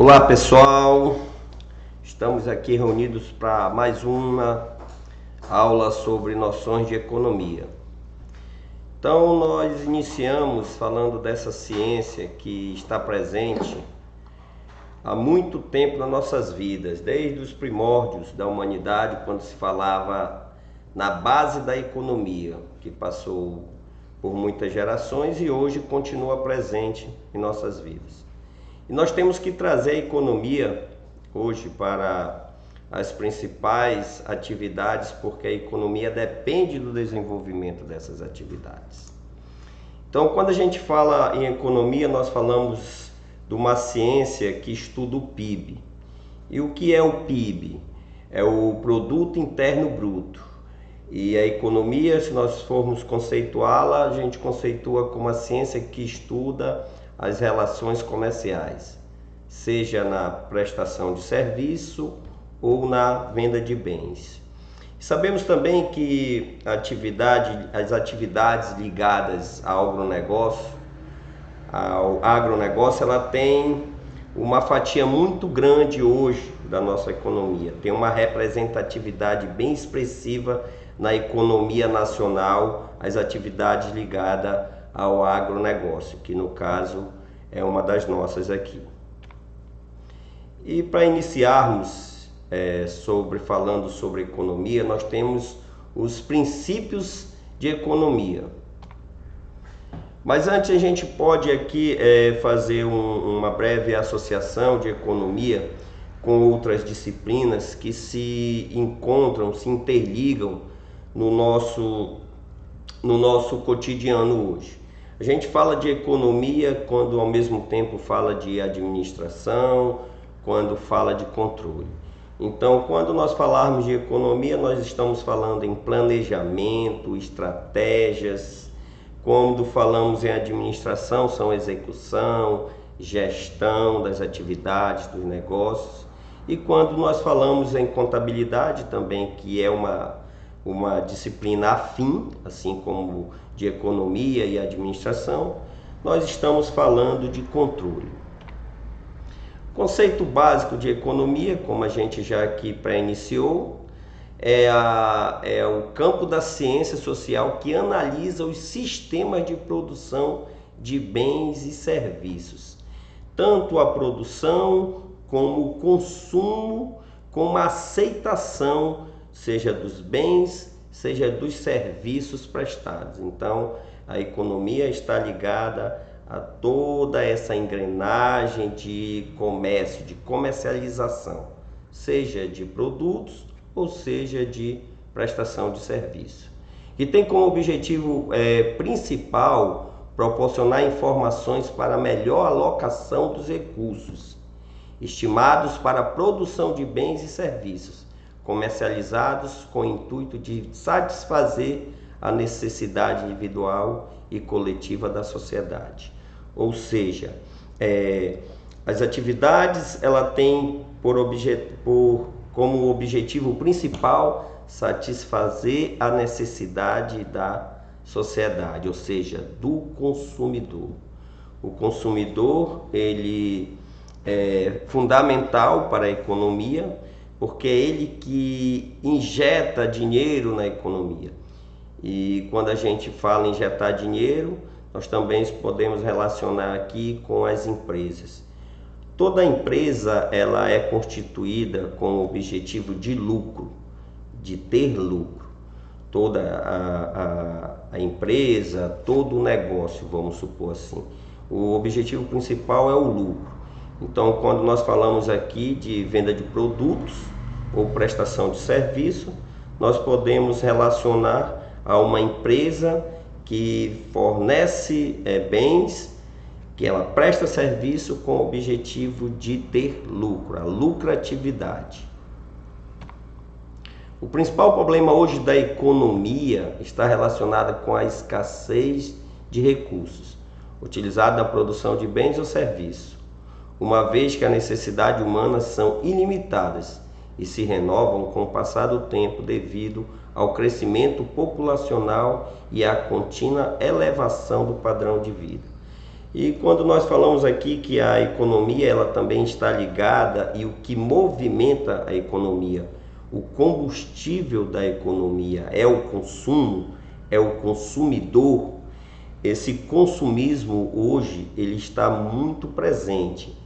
Olá pessoal, estamos aqui reunidos para mais uma aula sobre noções de economia. Então nós iniciamos falando dessa ciência que está presente há muito tempo nas nossas vidas, desde os primórdios da humanidade, quando se falava na base da economia, que passou por muitas gerações e hoje continua presente em nossas vidas. E nós temos que trazer a economia hoje para as principais atividades, porque a economia depende do desenvolvimento dessas atividades. Então, quando a gente fala em economia, nós falamos de uma ciência que estuda o PIB. E o que é o PIB? É o Produto Interno Bruto. E a economia, se nós formos conceituá-la, a gente conceitua como a ciência que estuda as relações comerciais, seja na prestação de serviço ou na venda de bens. Sabemos também que as atividades ligadas ao agronegócio, ela tem uma fatia muito grande hoje da nossa economia, tem uma representatividade bem expressiva na economia nacional, as atividades ligadas ao agronegócio, que no caso é uma das nossas aqui. E para iniciarmos falando sobre economia, nós temos os princípios de economia. Mas antes a gente pode aqui fazer uma breve associação de economia com outras disciplinas que se encontram, se interligam no nosso cotidiano hoje. A gente fala de economia quando ao mesmo tempo fala de administração, quando fala de controle. Então, quando nós falarmos de economia, nós estamos falando em planejamento, estratégias. Quando falamos em administração, são execução, gestão das atividades, dos negócios. E quando nós falamos em contabilidade também, que é uma disciplina afim, assim como de economia e administração, nós estamos falando de controle. O conceito básico de economia, como a gente já aqui pré-iniciou, é o campo da ciência social que analisa os sistemas de produção de bens e serviços, tanto a produção como o consumo, como a aceitação, seja dos bens, seja dos serviços prestados. Então, a economia está ligada a toda essa engrenagem de comércio, de comercialização, seja de produtos ou seja de prestação de serviço. E tem como objetivo principal proporcionar informações para melhor alocação dos recursos estimados para a produção de bens e serviços, comercializados com o intuito de satisfazer a necessidade individual e coletiva da sociedade. Ou seja, as atividades ela tem como objetivo principal satisfazer a necessidade da sociedade, ou seja, do consumidor. O consumidor ele é fundamental para a economia, porque é ele que injeta dinheiro na economia. E quando a gente fala em injetar dinheiro, nós também podemos relacionar aqui com as empresas. Toda empresa ela é constituída com o objetivo de lucro, de ter lucro. Toda a empresa, todo o negócio, vamos supor assim, o objetivo principal é o lucro. Então, quando nós falamos aqui de venda de produtos ou prestação de serviço, nós podemos relacionar a uma empresa que fornece bens, que ela presta serviço com o objetivo de ter lucro, a lucratividade. O principal problema hoje da economia está relacionado com a escassez de recursos utilizados na produção de bens ou serviços, uma vez que as necessidades humanas são ilimitadas e se renovam com o passar do tempo devido ao crescimento populacional e à contínua elevação do padrão de vida. E quando nós falamos aqui que a economia ela também está ligada, e o que movimenta a economia, o combustível da economia é o consumo, é o consumidor. Esse consumismo hoje ele está muito presente,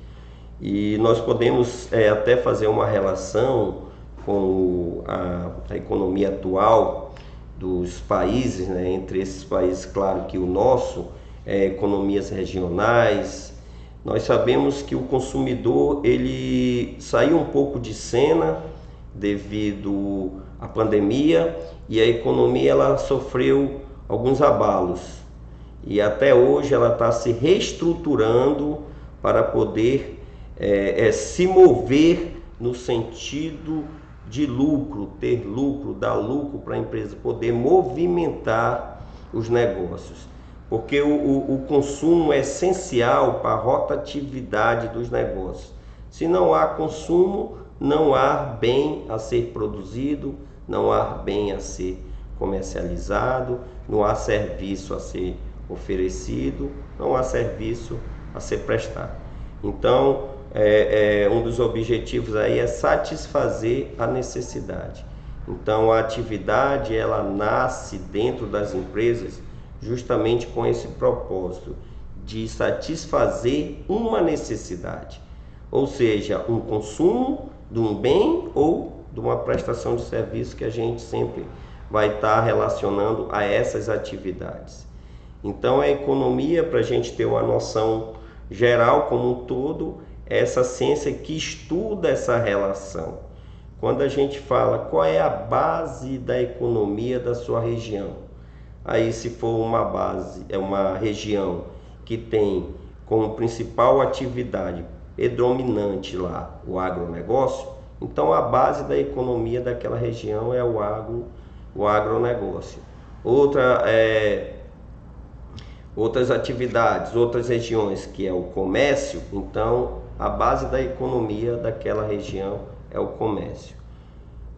e nós podemos até fazer uma relação com a economia atual dos países, né? Entre esses países, claro que o nosso economias regionais. Nós sabemos que o consumidor ele saiu um pouco de cena devido à pandemia, e a economia ela sofreu alguns abalos, e até hoje ela está se reestruturando para poder se mover no sentido de lucro, ter lucro, dar lucro para a empresa, poder movimentar os negócios. Porque o consumo é essencial para a rotatividade dos negócios. Se não há consumo, não há bem a ser produzido, não há bem a ser comercializado, não há serviço a ser oferecido, não há serviço a ser prestado. Então, um dos objetivos aí é satisfazer a necessidade. Então, a atividade ela nasce dentro das empresas justamente com esse propósito de satisfazer uma necessidade, ou seja, um consumo de um bem ou de uma prestação de serviço, que a gente sempre vai estar relacionando a essas atividades. Então a economia, para a gente ter uma noção geral como um todo, é essa ciência que estuda essa relação. Quando a gente fala qual é a base da economia da sua região, aí se for uma base, é uma região que tem como principal atividade predominante lá o agronegócio, então a base da economia daquela região é o agronegócio. Outras atividades, outras regiões, que é o comércio, então a base da economia daquela região é o comércio,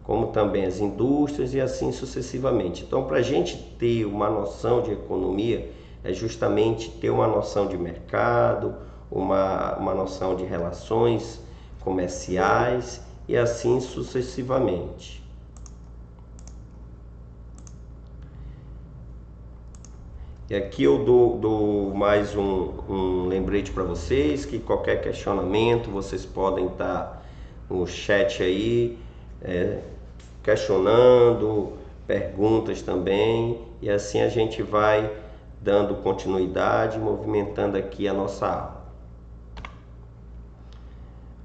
como também as indústrias e assim sucessivamente. Então, para a gente ter uma noção de economia, é justamente ter uma noção de mercado, uma noção de relações comerciais e assim sucessivamente. E aqui eu dou mais um lembrete para vocês, que qualquer questionamento vocês podem estar no chat aí, questionando, perguntas também, e assim a gente vai dando continuidade, movimentando aqui a nossa aula.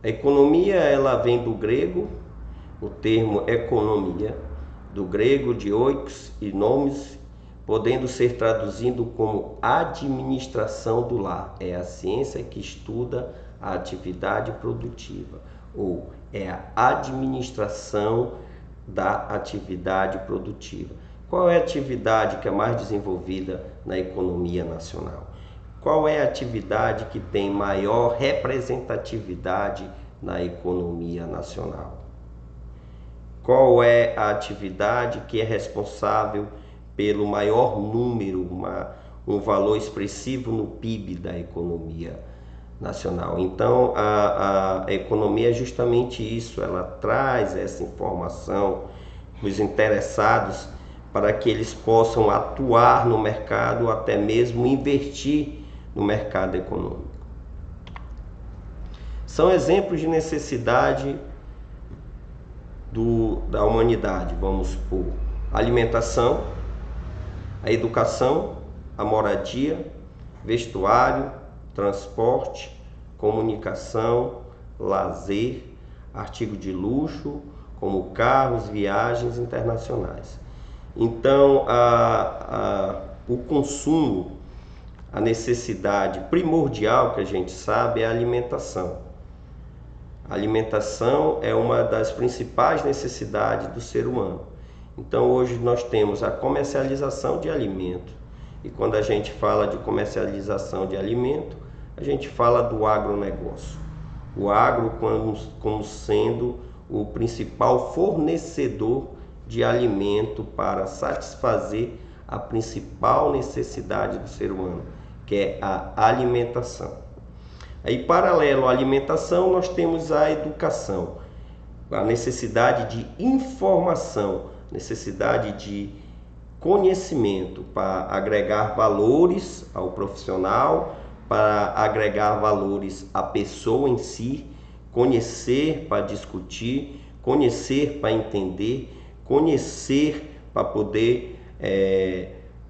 A economia ela vem do grego, o termo economia, do grego de oikos e nomos, podendo ser traduzido como administração do lar. É a ciência que estuda a atividade produtiva, ou é a administração da atividade produtiva. Qual é a atividade que é mais desenvolvida na economia nacional? Qual é a atividade que tem maior representatividade na economia nacional? Qual é a atividade que é responsável pelo maior número, um valor expressivo no PIB da economia nacional? Então a economia é justamente isso, ela traz essa informação para os interessados, para que eles possam atuar no mercado, ou até mesmo investir no mercado econômico. São exemplos de necessidade da humanidade, vamos supor: alimentação, a educação, a moradia, vestuário, transporte, comunicação, lazer, artigo de luxo, como carros, viagens internacionais. Então, o consumo, a necessidade primordial que a gente sabe é a alimentação. A alimentação é uma das principais necessidades do ser humano. Então hoje nós temos a comercialização de alimento, e quando a gente fala de comercialização de alimento, a gente fala do agronegócio. O agro como sendo o principal fornecedor de alimento para satisfazer a principal necessidade do ser humano, que é a alimentação. Aí, paralelo à alimentação, nós temos a educação, a necessidade de informação, necessidade de conhecimento para agregar valores ao profissional, para agregar valores à pessoa em si, conhecer para discutir, conhecer para entender, conhecer para poder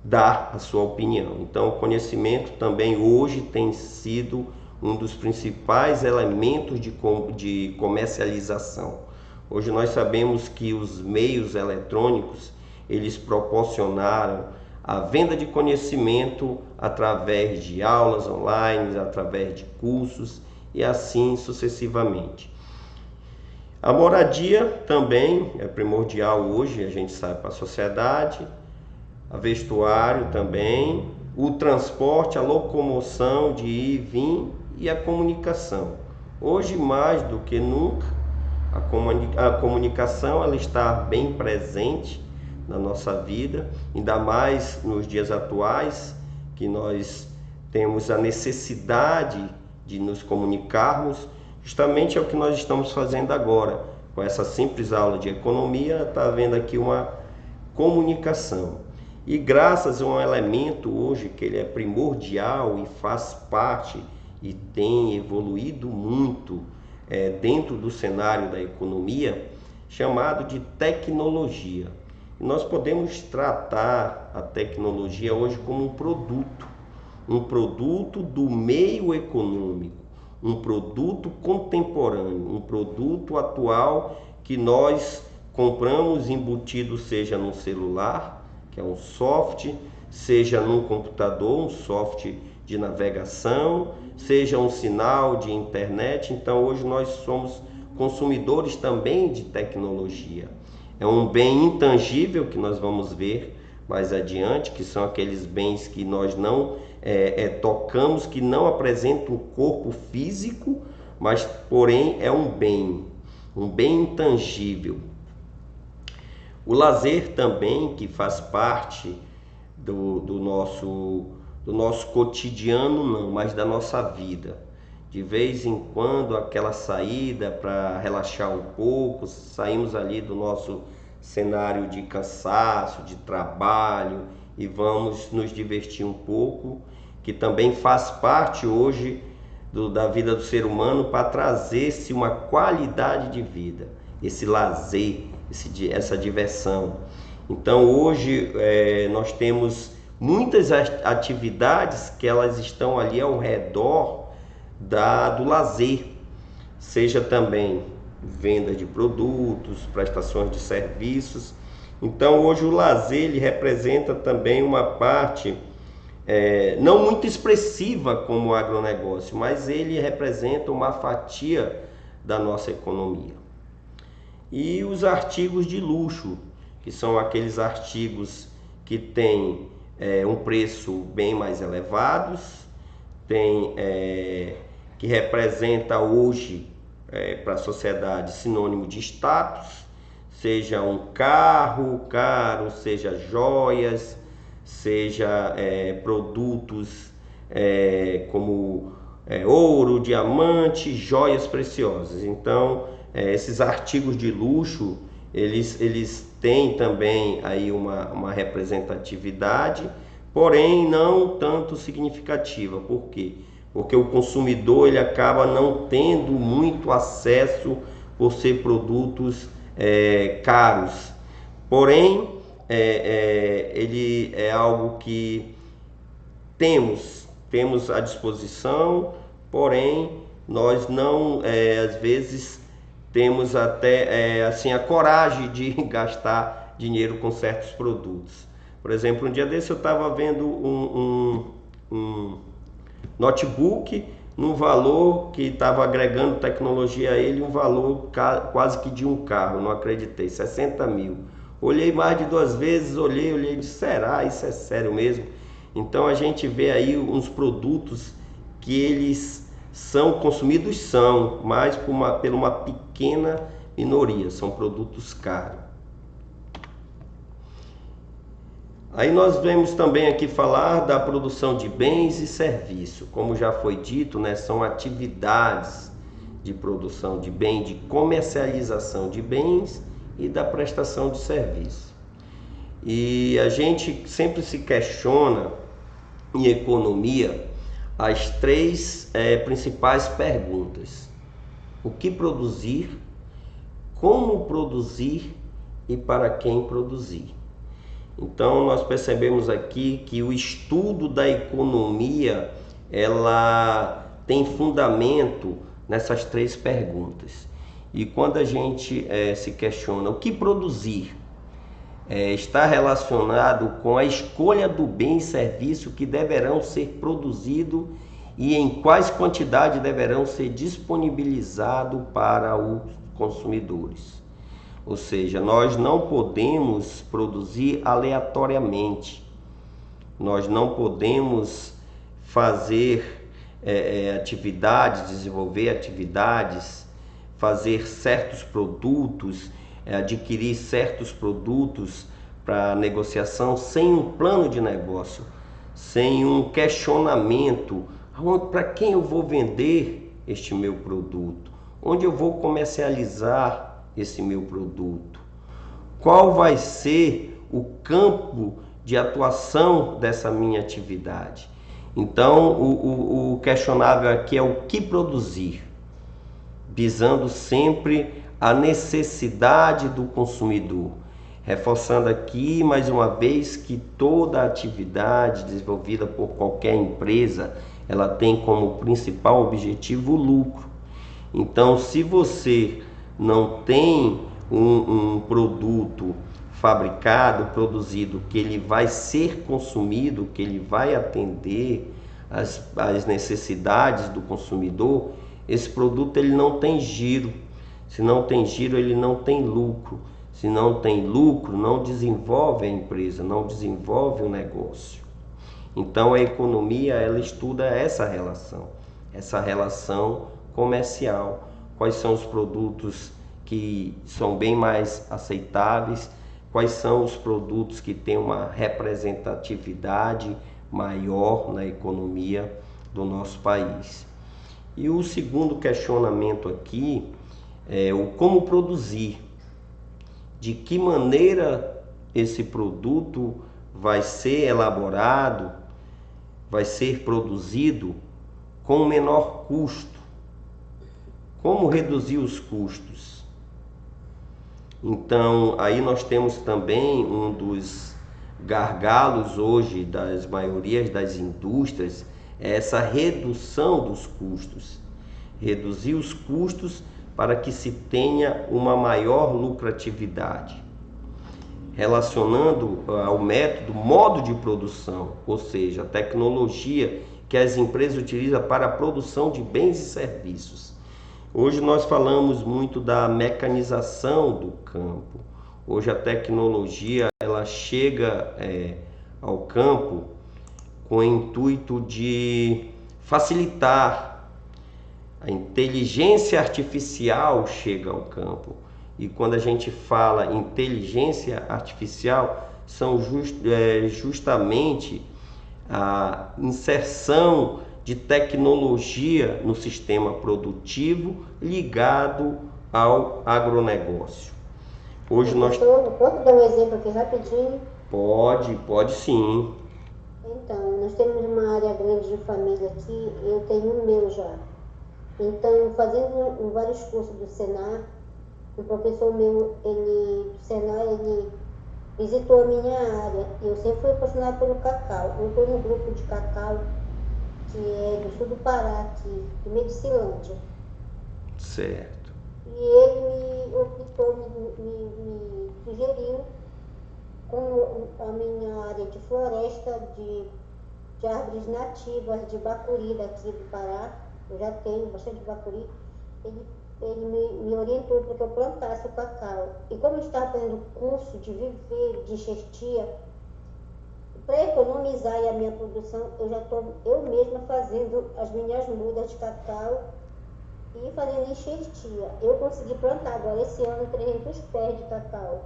dar a sua opinião. Então, o conhecimento também hoje tem sido um dos principais elementos de comercialização. Hoje nós sabemos que os meios eletrônicos, eles proporcionaram a venda de conhecimento através de aulas online, através de cursos e assim sucessivamente. A moradia também é primordial hoje, a gente sabe, para a sociedade, a vestuário também, o transporte, a locomoção de ir e vir e a comunicação. Hoje, mais do que nunca, a comunicação ela está bem presente na nossa vida, ainda mais nos dias atuais, que nós temos a necessidade de nos comunicarmos. Justamente é o que nós estamos fazendo agora. Com essa simples aula de economia, está havendo aqui uma comunicação. E graças a um elemento hoje que ele é primordial e faz parte e tem evoluído muito dentro do cenário da economia, chamado de tecnologia. E nós podemos tratar a tecnologia hoje como um produto do meio econômico, um produto contemporâneo, um produto atual que nós compramos embutido, seja no celular, que é um software, seja num computador, um software de navegação, seja um sinal de internet. Então hoje nós somos consumidores também de tecnologia. É um bem intangível que nós vamos ver mais adiante, que são aqueles bens que nós não tocamos, que não apresentam um corpo físico, mas porém é um bem intangível. O lazer também, que faz parte do nosso cotidiano, não, mas da nossa vida. De vez em quando, aquela saída para relaxar um pouco, saímos ali do nosso cenário de cansaço, de trabalho e vamos nos divertir um pouco, que também faz parte hoje da vida do ser humano para trazer-se uma qualidade de vida, esse lazer, essa diversão. Então hoje nós temos muitas atividades que elas estão ali ao redor do lazer, seja também venda de produtos, prestações de serviços. Então hoje o lazer ele representa também uma parte não muito expressiva como o agronegócio, mas ele representa uma fatia da nossa economia. E os artigos de luxo, que são aqueles artigos que têm um preço bem mais elevados, que representa hoje para a sociedade sinônimo de status, seja um carro caro, seja joias, seja produtos como ouro, diamante, joias preciosas. Então esses artigos de luxo eles têm também aí uma representatividade, porém não tanto significativa. Por quê? Porque o consumidor ele acaba não tendo muito acesso por ser produtos caros. Porém, ele é algo que temos à disposição, porém nós não, às vezes, temos até assim, a coragem de gastar dinheiro com certos produtos. Por exemplo, um dia desse eu estava vendo um notebook num valor que estava agregando tecnologia a ele, um valor quase que de um carro, não acreditei, 60 mil. Olhei mais de 2 vezes, olhei e disse, será? Isso é sério mesmo? Então a gente vê aí uns produtos que eles são consumidos, mas por uma pequena minoria, são produtos caros. Aí nós vemos também aqui falar da produção de bens e serviços. Como já foi dito, né, são atividades de produção de bem, de comercialização de bens e da prestação de serviço. E a gente sempre se questiona em economia as três principais perguntas: o que produzir, como produzir e para quem produzir. Então nós percebemos aqui que o estudo da economia ela tem fundamento nessas três perguntas. E quando a gente se questiona o que produzir, está relacionado com a escolha do bem e serviço que deverão ser produzidos e em quais quantidades deverão ser disponibilizados para os consumidores. Ou seja, nós não podemos produzir aleatoriamente, nós não podemos fazer atividades, desenvolver atividades, fazer certos produtos, adquirir certos produtos para negociação sem um plano de negócio, sem um questionamento: para quem eu vou vender este meu produto? Onde eu vou comercializar esse meu produto? Qual vai ser o campo de atuação dessa minha atividade? Então, o questionável aqui é o que produzir, visando sempre a necessidade do consumidor. Reforçando aqui mais uma vez que toda atividade desenvolvida por qualquer empresa, ela tem como principal objetivo o lucro. Então, se você não tem um produto fabricado, produzido, que ele vai ser consumido, que ele vai atender as necessidades do consumidor, esse produto ele não tem giro. Se não tem giro, ele não tem lucro. Se não tem lucro, não desenvolve a empresa, não desenvolve o negócio. Então a economia ela estuda essa relação comercial. Quais são os produtos que são bem mais aceitáveis, quais são os produtos que têm uma representatividade maior na economia do nosso país. E o segundo questionamento aqui é o como produzir, de que maneira esse produto vai ser elaborado, vai ser produzido com menor custo, como reduzir os custos. Então aí nós temos também um dos gargalos hoje das maiorias das indústrias, é essa redução dos custos, reduzir os custos para que se tenha uma maior lucratividade, relacionando ao modo de produção, ou seja, a tecnologia que as empresas utilizam para a produção de bens e serviços. Hoje nós falamos muito da mecanização do campo. Hoje a tecnologia ela chega ao campo com o intuito de facilitar. A inteligência artificial chega ao campo. E quando a gente fala inteligência artificial, são justamente a inserção de tecnologia no sistema produtivo ligado ao agronegócio. Hoje nós... Posso dar um exemplo aqui rapidinho? Pode sim. Então, nós temos uma área grande de família aqui, eu tenho o meu já. Então, fazendo vários cursos do Senar, o professor meu, do Senar, ele visitou a minha área. Eu sempre fui apaixonada pelo cacau. Eu estou no grupo de cacau, que é do sul do Pará, aqui, do meio de Ceilândia. Certo. E ele me optou, me sugeriu, com a minha área de floresta, de árvores nativas, de bacuri daqui do Pará, eu já tenho bastante bacuri, ele me orientou para que eu plantasse o cacau. E como eu estava fazendo curso de viver, de enxertia, para economizar a minha produção, eu já estou eu mesma fazendo as minhas mudas de cacau e fazendo enxertia. Eu consegui plantar agora esse ano 300 pés de cacau.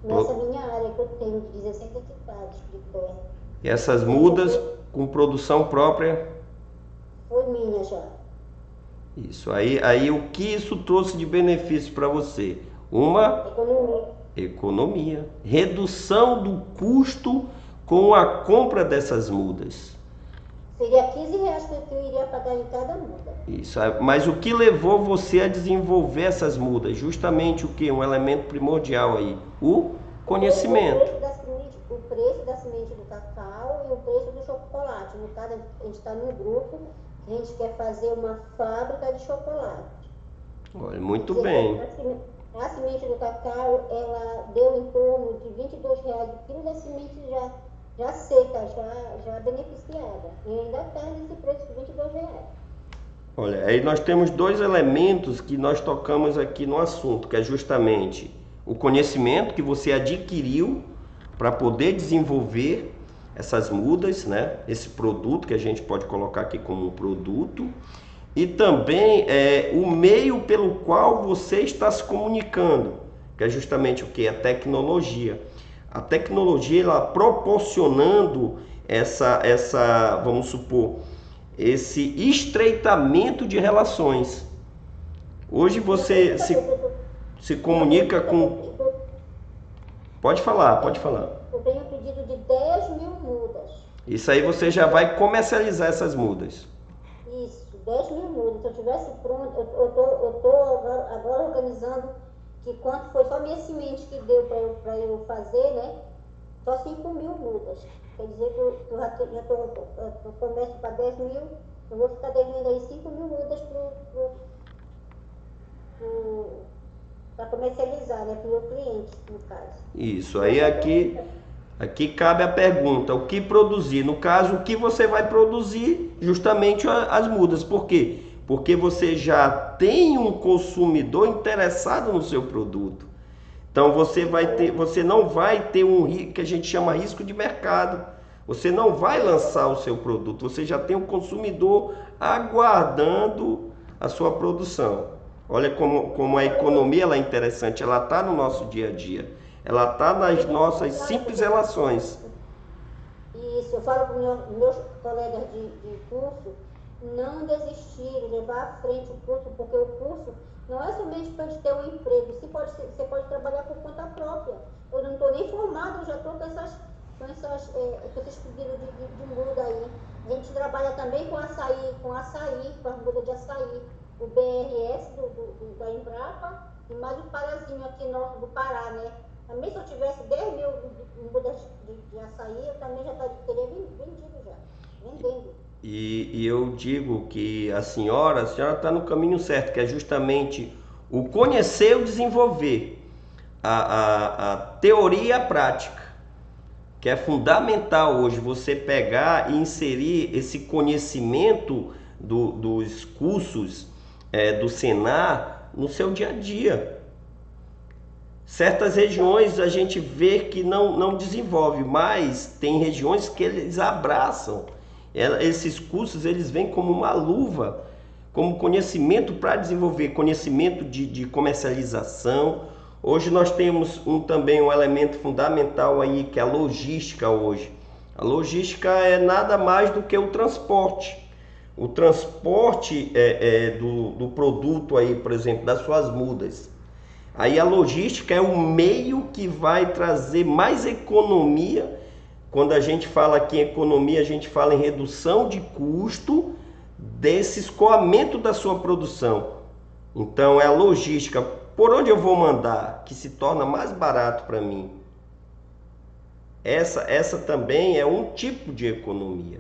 nessa minha área que eu tenho de 16 hectares de terra. E essas mudas com produção própria? Foi minha já. Isso. Aí o que isso trouxe de benefício para você? Uma economia. Redução do custo com a compra dessas mudas. Seria R$ 15 que eu iria pagar em cada muda. Isso. Mas o que levou você a desenvolver essas mudas? Justamente o que? Um elemento primordial aí. O conhecimento. O preço da semente do cacau e o preço do chocolate. No caso, a gente está num grupo que a gente quer fazer uma fábrica de chocolate. Olha, muito bem. A semente do cacau, ela deu em torno de R$ 22 o quilo da semente já seca, já beneficiada. E ainda está nesse preço de R$ 22. Olha, aí nós temos dois elementos que nós tocamos aqui no assunto, que é justamente o conhecimento que você adquiriu para poder desenvolver essas mudas, né? Esse produto que a gente pode colocar aqui como um produto, e também o meio pelo qual você está se comunicando, que é justamente o que? A tecnologia. A tecnologia, ela proporcionando vamos supor, esse estreitamento de relações. Hoje você se comunica com... Pode falar. Eu tenho um pedido de 10.000 mudas. Isso aí você já vai comercializar essas mudas. Isso, 10.000 mudas. Se eu tivesse pronto, eu estou agora organizando que quanto foi só minha semente que deu para eu fazer, né? Só 5.000 mudas. Quer dizer que eu já estou comércio para 10.000, eu vou ficar devendo aí 5.000 mudas para comercializar, né? Para o meu cliente, no caso. Isso, aí aqui cabe a pergunta, o que produzir? No caso, o que você vai produzir? Justamente as mudas. Por quê? Porque você já tem um consumidor interessado no seu produto. Então você não vai ter que a gente chama risco de mercado. Você não vai lançar o seu produto, você já tem um consumidor aguardando a sua produção. Olha como a economia ela é interessante, ela está no nosso dia a dia, ela está nas nossas simples relações. Isso, eu falo para os meus colegas de curso não desistirem, levar à frente o curso, porque o curso não é somente para a gente ter um emprego, você pode trabalhar por conta própria. Eu não estou nem formada, eu já estou com esses pedidos de muda aí. A gente trabalha também com açaí, com as mudas de açaí, o BRS da Embrapa e mais o Parazinho aqui nosso do Pará, né? Também se eu tivesse 10.000 mudas de açaí, eu também já teria vendido já, vendendo. E eu digo que a senhora está no caminho certo, que é justamente o conhecer e o desenvolver, a teoria e a prática, que é fundamental hoje você pegar e inserir esse conhecimento dos cursos do Senar no seu dia a dia. Certas regiões a gente vê que não desenvolve, mas tem regiões que eles abraçam. Esses cursos eles vêm como uma luva, como conhecimento para desenvolver, conhecimento de comercialização. Hoje nós temos também um elemento fundamental aí, que é a logística hoje. A logística é nada mais do que o transporte. O transporte do produto aí, por exemplo, das suas mudas. Aí a logística é o meio que vai trazer mais economia. Quando a gente fala aqui em economia, a gente fala em redução de custo desse escoamento da sua produção. Então é a logística. Por onde eu vou mandar, que se torna mais barato para mim. Essa também é um tipo de economia.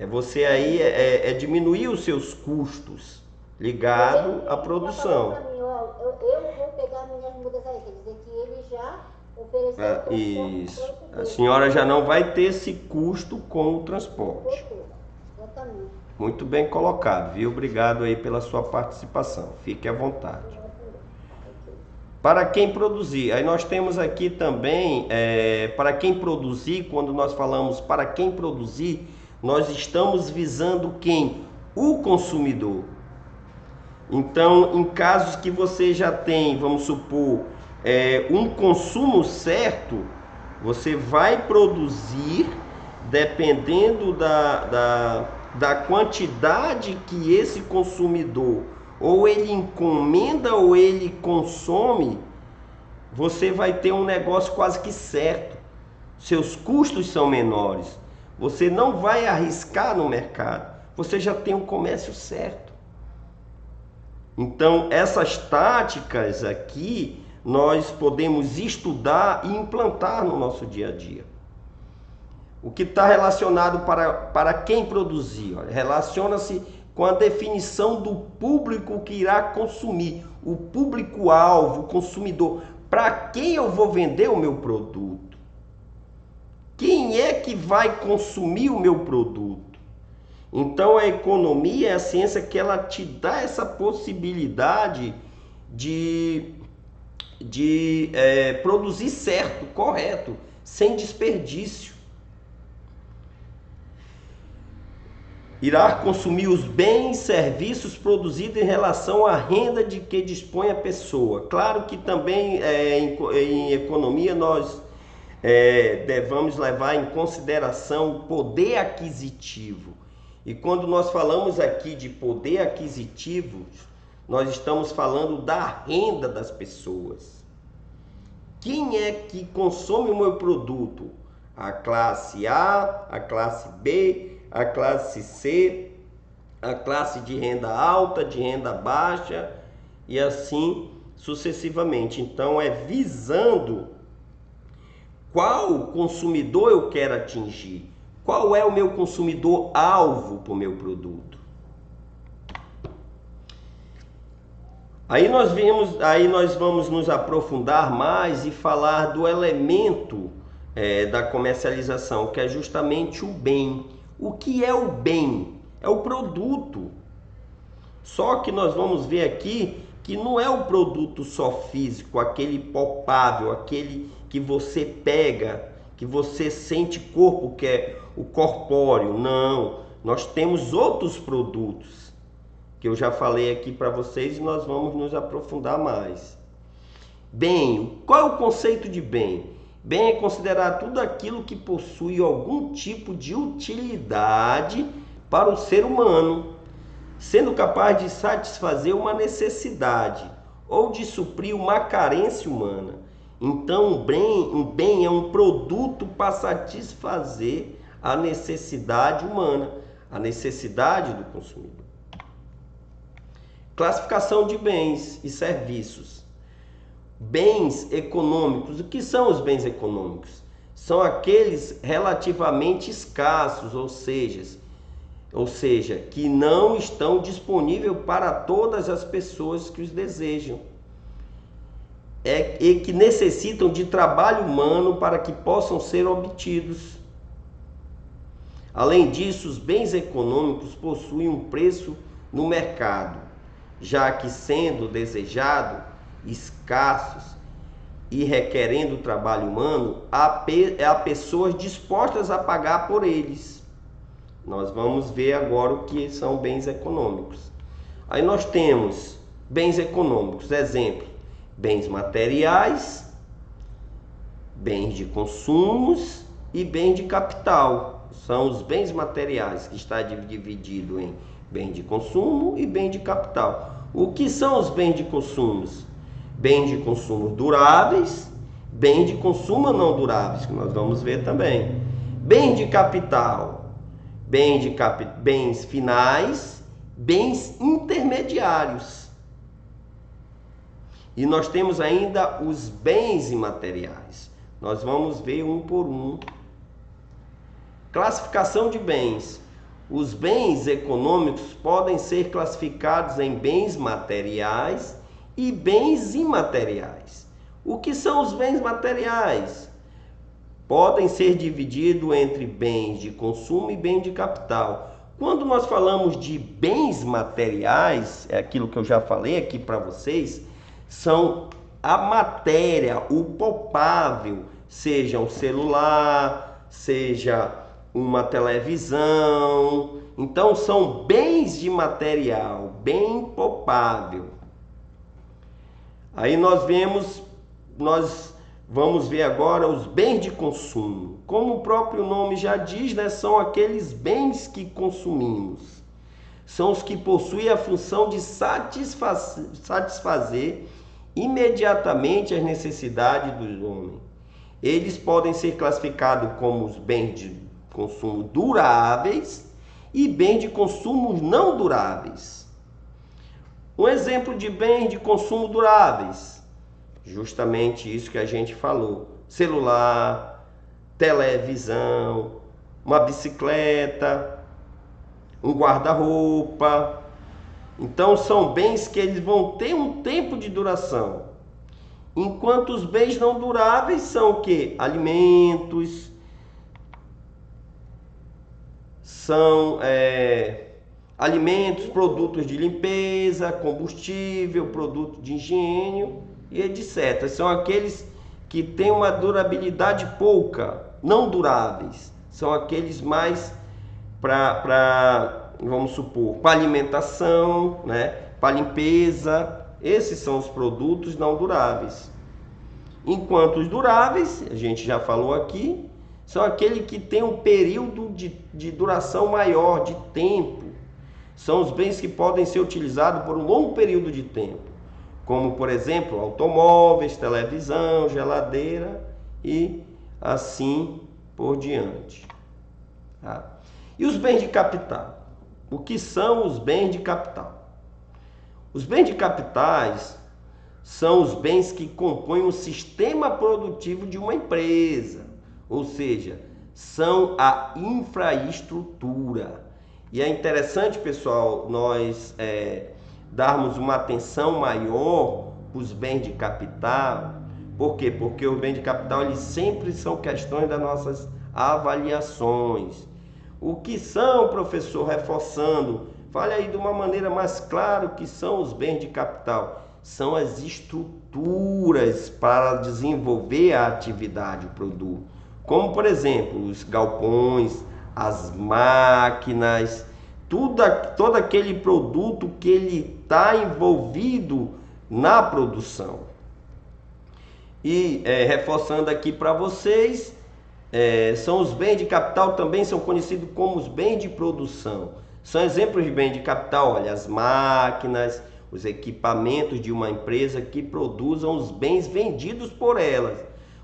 Você aí diminuir os seus custos ligado à produção. Eu vou pegar minhas mudas aí, quer dizer que ele já ofereceu... Isso. A senhora já não vai ter esse custo com o transporte. Exatamente. Muito bem colocado, viu? Obrigado aí pela sua participação. Fique à vontade. Para quem produzir, aí nós temos aqui também, para quem produzir, quando nós falamos para quem produzir, nós estamos visando quem? O consumidor. Então, em casos que você já tem, vamos supor, um consumo certo, você vai produzir dependendo da quantidade que esse consumidor ou ele encomenda ou ele consome, você vai ter um negócio quase que certo. Seus custos são menores. Você não vai arriscar no mercado. Você já tem um comércio certo. Então, essas táticas aqui, nós podemos estudar e implantar no nosso dia a dia. O que está relacionado para quem produzir? Relaciona-se com a definição do público que irá consumir, o público-alvo, o consumidor. Para quem eu vou vender o meu produto? Quem é que vai consumir o meu produto? Então a economia é a ciência que ela te dá essa possibilidade de produzir certo, correto, sem desperdício. Irá consumir os bens e serviços produzidos em relação à renda de que dispõe a pessoa. Claro que também em economia nós devemos levar em consideração o poder aquisitivo. E quando nós falamos aqui de poder aquisitivo, nós estamos falando da renda das pessoas. Quem é que consome o meu produto? A classe A, a classe B, a classe C, a classe de renda alta, de renda baixa e assim sucessivamente. Então é visando qual consumidor eu quero atingir, qual é o meu consumidor alvo para o meu produto. Aí nós vamos nos aprofundar mais e falar do elemento da comercialização, que é justamente o bem. O que é o bem? É o produto. Só que nós vamos ver aqui que não é o produto só físico, aquele palpável, aquele que você pega, que você sente corpo, que é o corpóreo. Não, nós temos outros produtos que eu já falei aqui para vocês e nós vamos nos aprofundar mais. Bem, qual é o conceito de bem? Bem é considerar tudo aquilo que possui algum tipo de utilidade para o ser humano, sendo capaz de satisfazer uma necessidade ou de suprir uma carência humana. Então, um bem é um produto para satisfazer a necessidade humana, a necessidade do consumidor. Classificação de bens e serviços. Bens econômicos. O que são os bens econômicos? São aqueles relativamente escassos, ou seja, que não estão disponíveis para todas as pessoas que os desejam. E que necessitam de trabalho humano para que possam ser obtidos. Além disso, os bens econômicos possuem um preço no mercado, já que sendo desejado, escassos e requerendo trabalho humano, há pessoas dispostas a pagar por eles. Nós vamos ver agora o que são bens econômicos. Aí nós temos bens econômicos, exemplo, bens materiais, bens de consumos e bens de capital. São os bens materiais, que está dividido em bem de consumo e bem de capital. O que são os bens de consumos? Bens de consumo duráveis, bens de consumo não duráveis, que nós vamos ver também. Bem de capital, bens finais, bens intermediários. E nós temos ainda os bens imateriais. Nós vamos ver um por um. Classificação de bens. Os bens econômicos podem ser classificados em bens materiais e bens imateriais. O que são os bens materiais? Podem ser divididos entre bens de consumo e bens de capital. Quando nós falamos de bens materiais, é aquilo que eu já falei aqui para vocês, são a matéria, o palpável, seja um celular, seja uma televisão. Então são bens de material, bem palpável. Aí nós vemos nós vamos ver agora os bens de consumo. Como o próprio nome já diz, né, são aqueles bens que consumimos. São os que possuem a função de satisfazer imediatamente as necessidades do homem. Eles podem ser classificados como os bens de consumo duráveis e bens de consumo não duráveis. Um exemplo de bens de consumo duráveis, justamente isso que a gente falou: celular, televisão, uma bicicleta, um guarda-roupa. Então são bens que eles vão ter um tempo de duração. Enquanto os bens não duráveis são o quê? Alimentos, são alimentos, produtos de limpeza, combustível, produto de engenho e etc. São aqueles que têm uma durabilidade pouca, não duráveis. São aqueles mais vamos supor, para alimentação, né? Para limpeza. Esses são os produtos não duráveis. Enquanto os duráveis, a gente já falou aqui, são aqueles que têm um período de duração maior, de tempo. São os bens que podem ser utilizados por um longo período de tempo, como, por exemplo, automóveis, televisão, geladeira e assim por diante. Tá? E os bens de capital? O que são os bens de capital? Os bens de capitais são os bens que compõem o sistema produtivo de uma empresa, ou seja, são a infraestrutura. E é interessante, pessoal, nós darmos uma atenção maior para os bens de capital. Por quê? Porque os bens de capital eles sempre são questões das nossas avaliações. O que são, professor, reforçando? Fale aí de uma maneira mais clara o que são os bens de capital. São as estruturas para desenvolver a atividade, o produto. Como, por exemplo, os galpões, as máquinas, todo aquele produto que ele está envolvido na produção. E reforçando aqui para vocês, são os bens de capital, também são conhecidos como os bens de produção. São exemplos de bens de capital, olha, as máquinas, os equipamentos de uma empresa que produzam os bens vendidos por elas.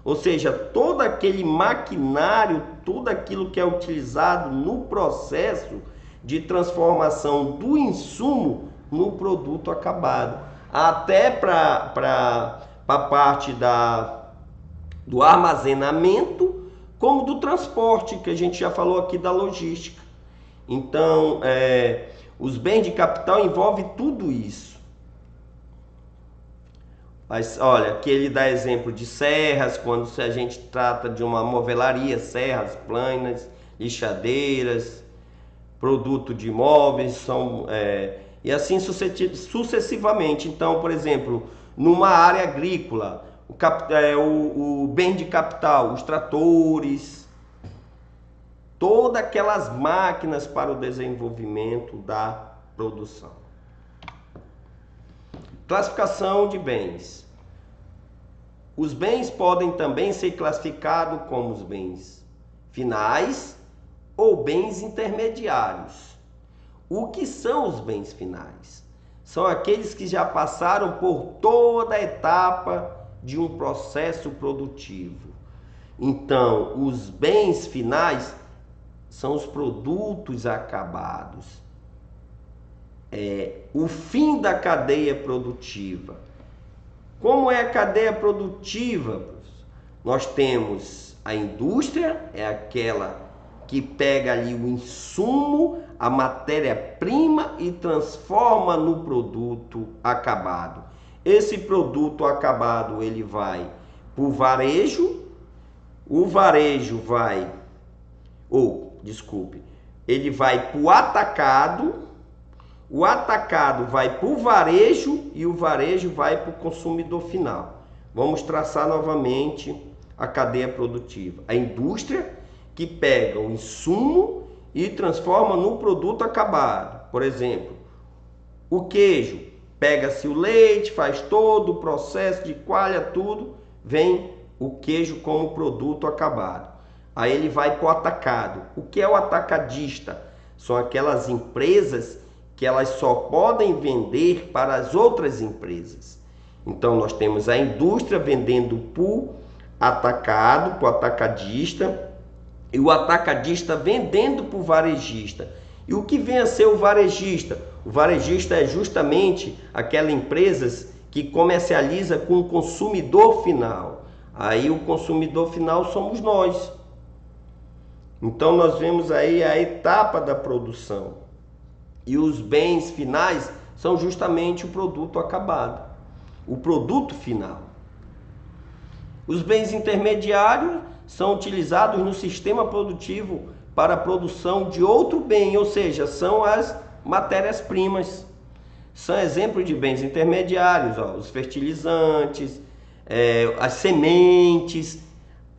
Ou seja, todo aquele maquinário, tudo aquilo que é utilizado no processo de transformação do insumo no produto acabado. Até para a parte do armazenamento, como do transporte, que a gente já falou aqui da logística. Então, os bens de capital envolvem tudo isso. Mas, olha, aqui ele dá exemplo de serras, quando a gente trata de uma movelaria, serras, planas, lixadeiras, produto de imóveis, e assim sucessivamente. Então, por exemplo, numa área agrícola, o bem de capital, os tratores, todas aquelas máquinas para o desenvolvimento da produção. Classificação de bens. Os bens podem também ser classificados como os bens finais ou bens intermediários. O que são os bens finais? São aqueles que já passaram por toda a etapa de um processo produtivo. Então, os bens finais são os produtos acabados. O fim da cadeia produtiva. Como é a cadeia produtiva? Nós temos a indústria, é aquela que pega ali o insumo, a matéria-prima e transforma no produto acabado. Esse produto acabado ele vai para o varejo, ele vai para o atacado vai para o varejo e o varejo vai para o consumidor final. Vamos traçar novamente a cadeia produtiva. A indústria que pega o insumo e transforma no produto acabado. Por exemplo, o queijo, pega-se o leite, faz todo o processo de coalha, tudo, vem o queijo como produto acabado. Aí ele vai para o atacado. O que é o atacadista? São aquelas empresas que elas só podem vender para as outras empresas. Então nós temos a indústria vendendo para o atacado, para o atacadista, e o atacadista vendendo para o varejista. E o que vem a ser o varejista? O varejista é justamente aquela empresa que comercializa com o consumidor final. Aí o consumidor final somos nós. Então nós vemos aí a etapa da produção. E os bens finais são justamente o produto acabado, o produto final. Os bens intermediários são utilizados no sistema produtivo para a produção de outro bem, ou seja, são as matérias-primas. São exemplos de bens intermediários, os fertilizantes, as sementes,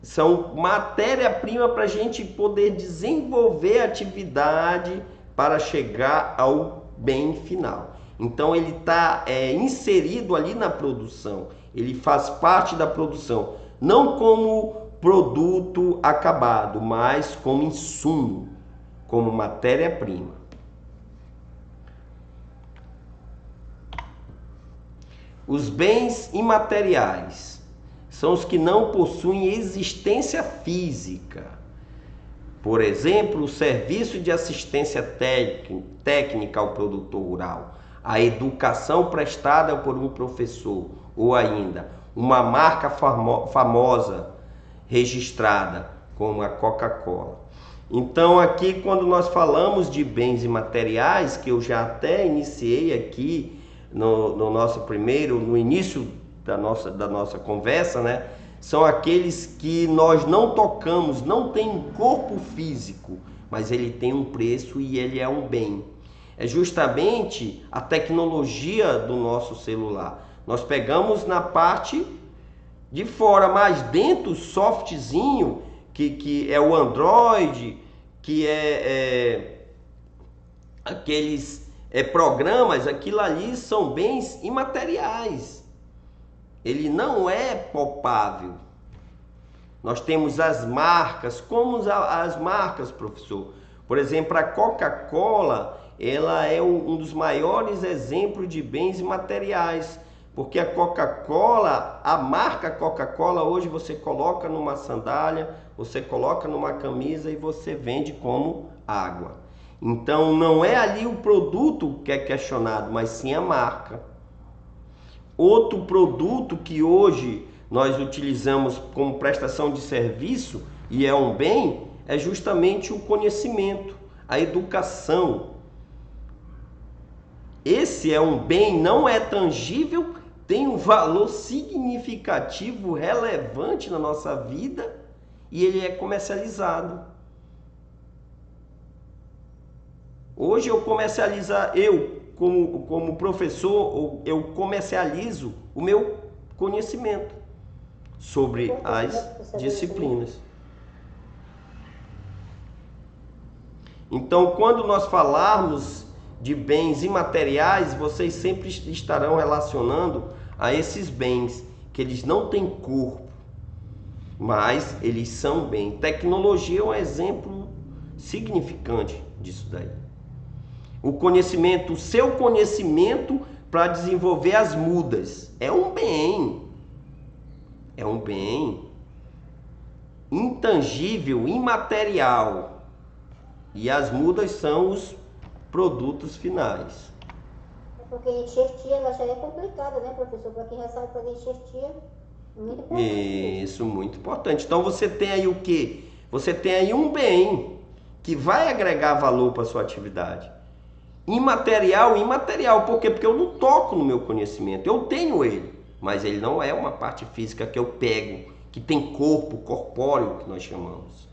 são matéria-prima para a gente poder desenvolver a atividade para chegar ao bem final. Então ele está inserido ali na produção, ele faz parte da produção, não como produto acabado, mas como insumo, como matéria-prima. Os bens imateriais são os que não possuem existência física. Por exemplo, o serviço de assistência técnica ao produtor rural, a educação prestada por um professor, ou ainda uma marca famosa registrada, como a Coca-Cola. Então aqui, quando nós falamos de bens imateriais, que eu já até iniciei aqui no início da nossa conversa, né? São aqueles que nós não tocamos, não tem um corpo físico, mas ele tem um preço e ele é um bem. É justamente a tecnologia do nosso celular. Nós pegamos na parte de fora, mas dentro o softzinho, que é o Android, que aqueles programas, aquilo ali são bens imateriais. Ele não é palpável. Nós temos as marcas. Como as marcas, professor? Por exemplo, a Coca-Cola, ela é um dos maiores exemplos de bens imateriais. Porque a Coca-Cola, a marca Coca-Cola, hoje você coloca numa sandália, você coloca numa camisa e você vende como água. Então não é ali o produto que é questionado, mas sim a marca. Outro produto que hoje nós utilizamos como prestação de serviço e é um bem, é justamente o conhecimento, a educação. Esse é um bem, não é tangível, tem um valor significativo, relevante na nossa vida e ele é comercializado. Hoje eu como professor, eu comercializo o meu conhecimento sobre as disciplinas. Então, quando nós falarmos de bens imateriais, vocês sempre estarão relacionando a esses bens, que eles não têm corpo, mas eles são bem. Tecnologia é um exemplo significante disso daí. O conhecimento, o seu conhecimento para desenvolver as mudas, é um bem intangível, imaterial, e as mudas são os produtos finais. Porque enxertia ela já é complicada, né, professor? Para quem já sabe fazer enxertia, muito importante. Isso, muito importante. Então você tem aí o quê? Você tem aí um bem que vai agregar valor para a sua atividade. Imaterial, por quê? Porque eu não toco no meu conhecimento, eu tenho ele, mas ele não é uma parte física que eu pego, que tem corpo, corpóreo, que nós chamamos.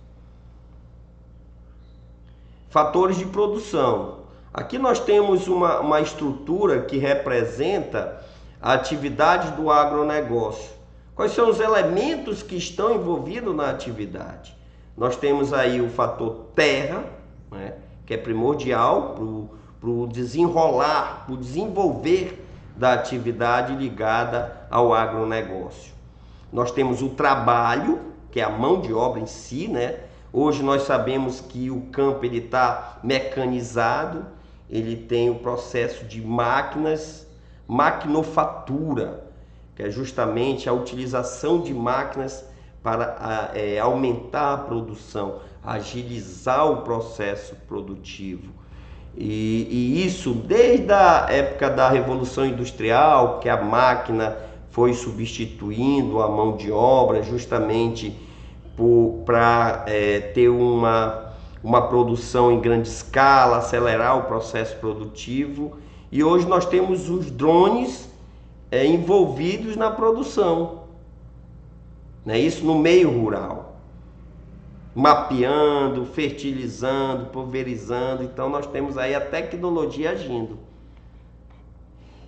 Fatores de produção. Aqui nós temos uma estrutura que representa a atividade do agronegócio. Quais são os elementos que estão envolvidos na atividade? Nós temos aí o fator terra, né, que é primordial para o desenrolar, para o desenvolver da atividade ligada ao agronegócio. Nós temos o trabalho, que é a mão de obra em si, né? Hoje nós sabemos que o campo ele está mecanizado, ele tem o processo de máquinas, maquinofatura, que é justamente a utilização de máquinas para aumentar a produção, agilizar o processo produtivo. E isso desde a época da Revolução Industrial, que a máquina foi substituindo a mão de obra justamente para ter uma produção em grande escala, acelerar o processo produtivo. E hoje nós temos os drones envolvidos na produção, né? Isso no meio rural, mapeando, fertilizando, pulverizando. Então nós temos aí a tecnologia agindo.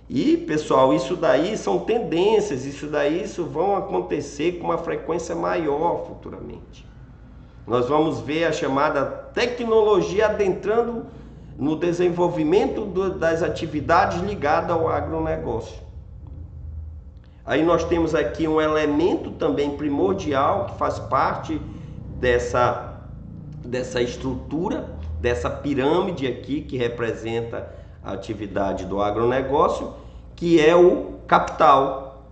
E pessoal, isso daí são tendências, isso vão acontecer com uma frequência maior futuramente. Nós vamos ver a chamada tecnologia adentrando no desenvolvimento das atividades ligadas ao agronegócio. Aí nós temos aqui um elemento também primordial que faz parte dessa estrutura, dessa pirâmide aqui que representa a atividade do agronegócio, que é o capital.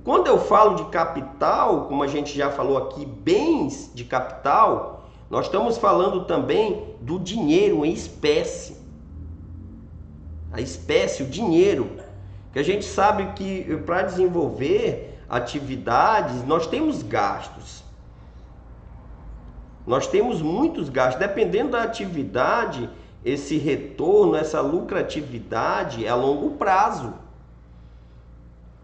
Quando eu falo de capital, como a gente já falou aqui, bens de capital, nós estamos falando também do dinheiro em espécie. A espécie, o dinheiro, que a gente sabe que para desenvolver atividades nós temos gastos. Nós temos muitos gastos, dependendo da atividade. Esse retorno, essa lucratividade é a longo prazo.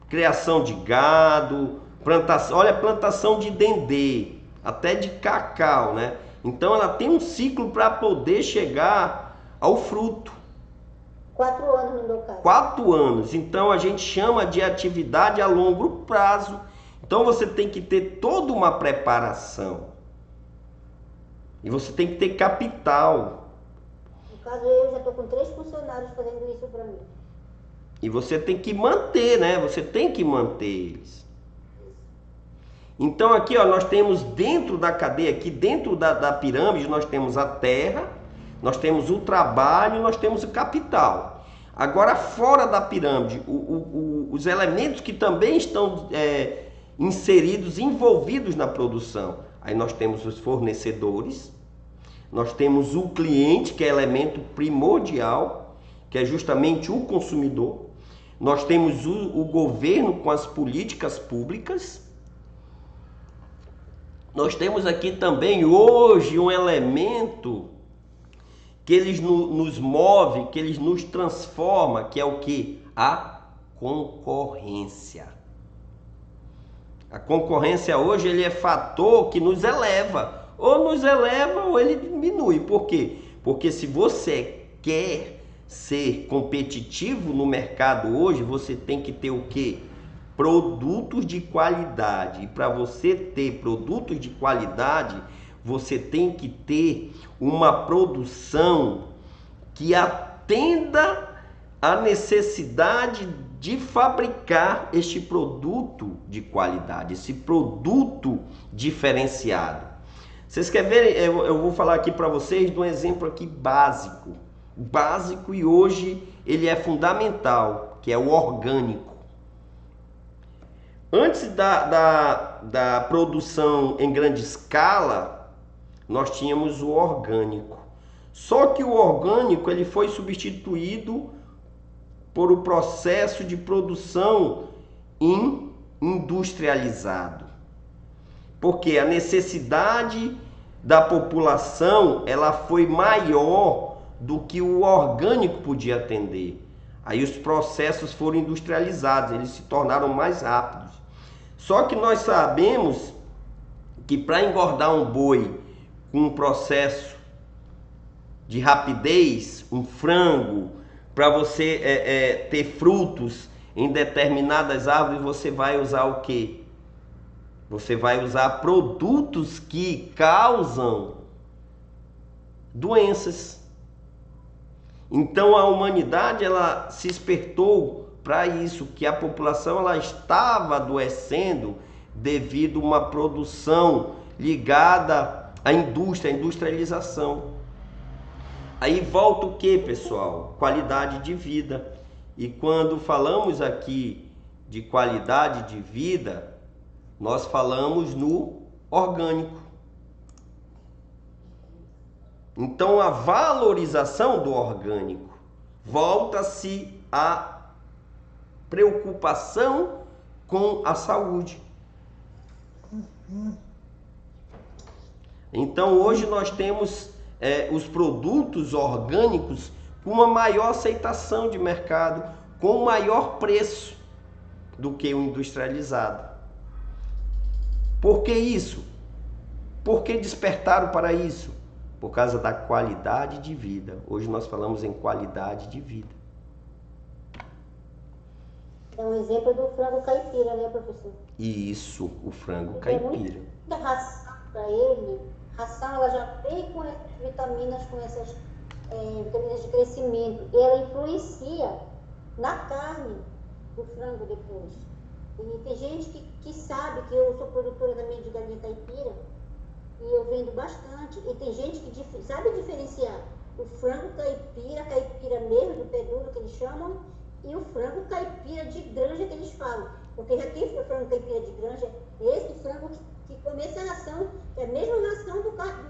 Criação de gado, plantação, olha, plantação de dendê, até de cacau, né? Então ela tem um ciclo para poder chegar ao fruto. 4 anos no meu caso. 4 anos. Então a gente chama de atividade a longo prazo. Então você tem que ter toda uma preparação. E você tem que ter capital. No caso, eu já estou com 3 funcionários fazendo isso para mim. E você tem que manter, né? Você tem que manter eles. Então aqui, ó, nós temos dentro da cadeia, aqui dentro da pirâmide, nós temos a terra, nós temos o trabalho, nós temos o capital. Agora, fora da pirâmide, os elementos que também estão inseridos, envolvidos na produção. Aí nós temos os fornecedores, nós temos o cliente, que é elemento primordial, que é justamente o consumidor. Nós temos o governo com as políticas públicas. Nós temos aqui também hoje um elemento que ele nos move, que ele nos transforma, que é o que? A concorrência. A concorrência hoje ele é fator que nos eleva. Ou nos eleva ou ele diminui. Por quê? Porque se você quer ser competitivo no mercado hoje, você tem que ter o quê? Produtos de qualidade. E para você ter produtos de qualidade, você tem que ter uma produção que atenda à necessidade de fabricar este produto de qualidade, esse produto diferenciado. Vocês querem ver? Eu vou falar aqui para vocês de um exemplo aqui básico, e hoje ele é fundamental, que é o orgânico. Antes da produção em grande escala, nós tínhamos o orgânico. Só que o orgânico ele foi substituído por o processo de produção industrializado. Porque a necessidade da população ela foi maior do que o orgânico podia atender. Aí os processos foram industrializados, eles se tornaram mais rápidos. Só que nós sabemos que para engordar um boi com um processo de rapidez, um frango, para você ter frutos em determinadas árvores, você vai usar o quê? Você vai usar produtos que causam doenças. Então a humanidade ela se espertou para isso, que a população ela estava adoecendo devido a uma produção ligada à indústria, à industrialização. Aí volta o que, pessoal? Qualidade de vida. E quando falamos aqui de qualidade de vida, nós falamos no orgânico. Então a valorização do orgânico volta-se à preocupação com a saúde. Então hoje nós temos os produtos orgânicos com uma maior aceitação de mercado, com maior preço do que o industrializado. Por que isso? Por que despertaram para isso? Por causa da qualidade de vida. Hoje nós falamos em qualidade de vida. É um exemplo do frango caipira, né, professor? Isso, o frango Porque caipira. Muita ração para ele, ração ela já vem com essas vitaminas, com essas vitaminas de crescimento. E ela influencia na carne do frango depois. E tem gente que sabe que eu sou produtora também de galinha caipira, e eu vendo bastante. E tem gente que sabe diferenciar o frango caipira mesmo, do pé duro que eles chamam, e o frango caipira de granja que eles falam. Porque já tem o frango caipira de granja, esse frango que come essa ração, que é a mesma ração do frango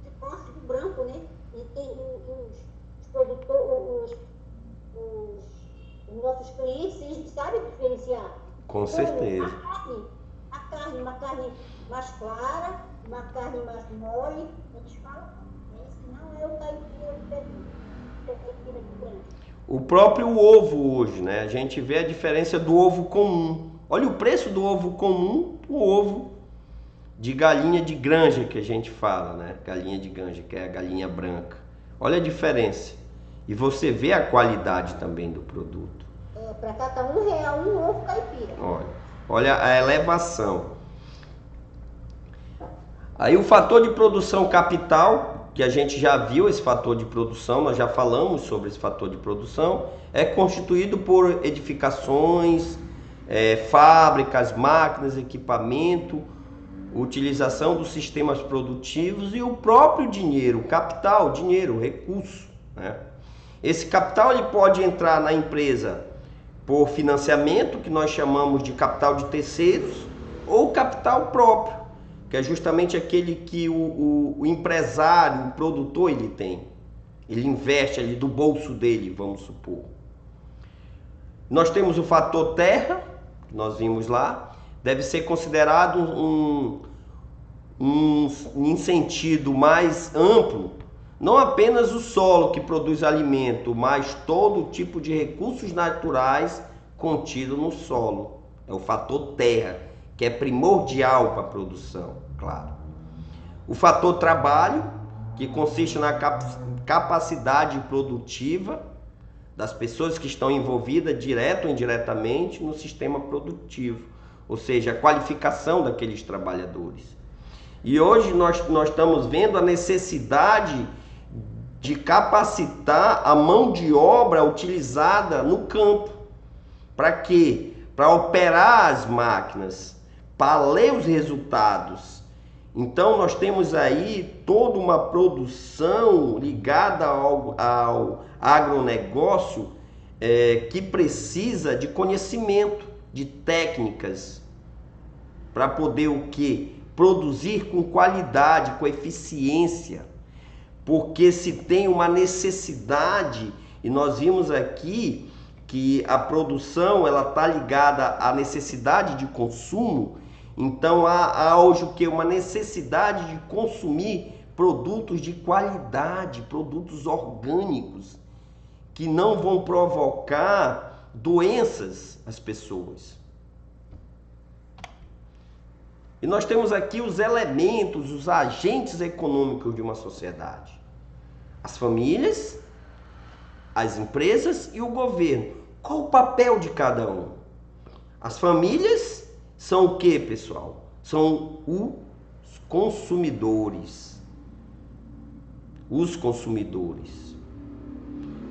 de corte do branco, né? E tem os produtores, os nossos clientes, eles sabem diferenciar. Com certeza. A carne, uma carne mais clara, uma carne mais mole, eles falam, esse não é o caipira de pé duro, é o caipira de granja. O próprio ovo hoje, né? A gente vê a diferença do ovo comum. Olha o preço do ovo comum, o ovo de galinha de granja que a gente fala, né? Galinha de granja, que é a galinha branca. Olha a diferença. E você vê a qualidade também do produto. Para cá tá R$1 um ovo caipira. Olha a elevação. Aí o fator de produção capital, que a gente já viu esse fator de produção, nós já falamos sobre esse fator de produção, é constituído por edificações, fábricas, máquinas, equipamento, utilização dos sistemas produtivos e o próprio dinheiro, capital, dinheiro, recurso, né? Esse capital ele pode entrar na empresa por financiamento, que nós chamamos de capital de terceiros, ou capital próprio, que é justamente aquele que o empresário, o produtor, ele tem. Ele investe ali do bolso dele, vamos supor. Nós temos o fator terra, que nós vimos lá, deve ser considerado em sentido mais amplo, não apenas o solo que produz alimento, mas todo tipo de recursos naturais contido no solo. É o fator terra, que é primordial para a produção, claro. O fator trabalho, que consiste na capacidade produtiva das pessoas que estão envolvidas, direto ou indiretamente, no sistema produtivo, ou seja, a qualificação daqueles trabalhadores. E hoje nós estamos vendo a necessidade de capacitar a mão de obra utilizada no campo. Para quê? Para operar as máquinas, para ler os resultados. Então nós temos aí toda uma produção ligada ao agronegócio que precisa de conhecimento, de técnicas, para poder o quê? Produzir com qualidade, com eficiência. Porque se tem uma necessidade, e nós vimos aqui que a produção ela está ligada à necessidade de consumo, então há hoje o que? Uma necessidade de consumir produtos de qualidade, produtos orgânicos, que não vão provocar doenças às pessoas. E nós temos aqui os elementos, os agentes econômicos de uma sociedade. As famílias, as empresas e o governo. Qual o papel de cada um? As famílias são o que, pessoal? São os consumidores. Os consumidores.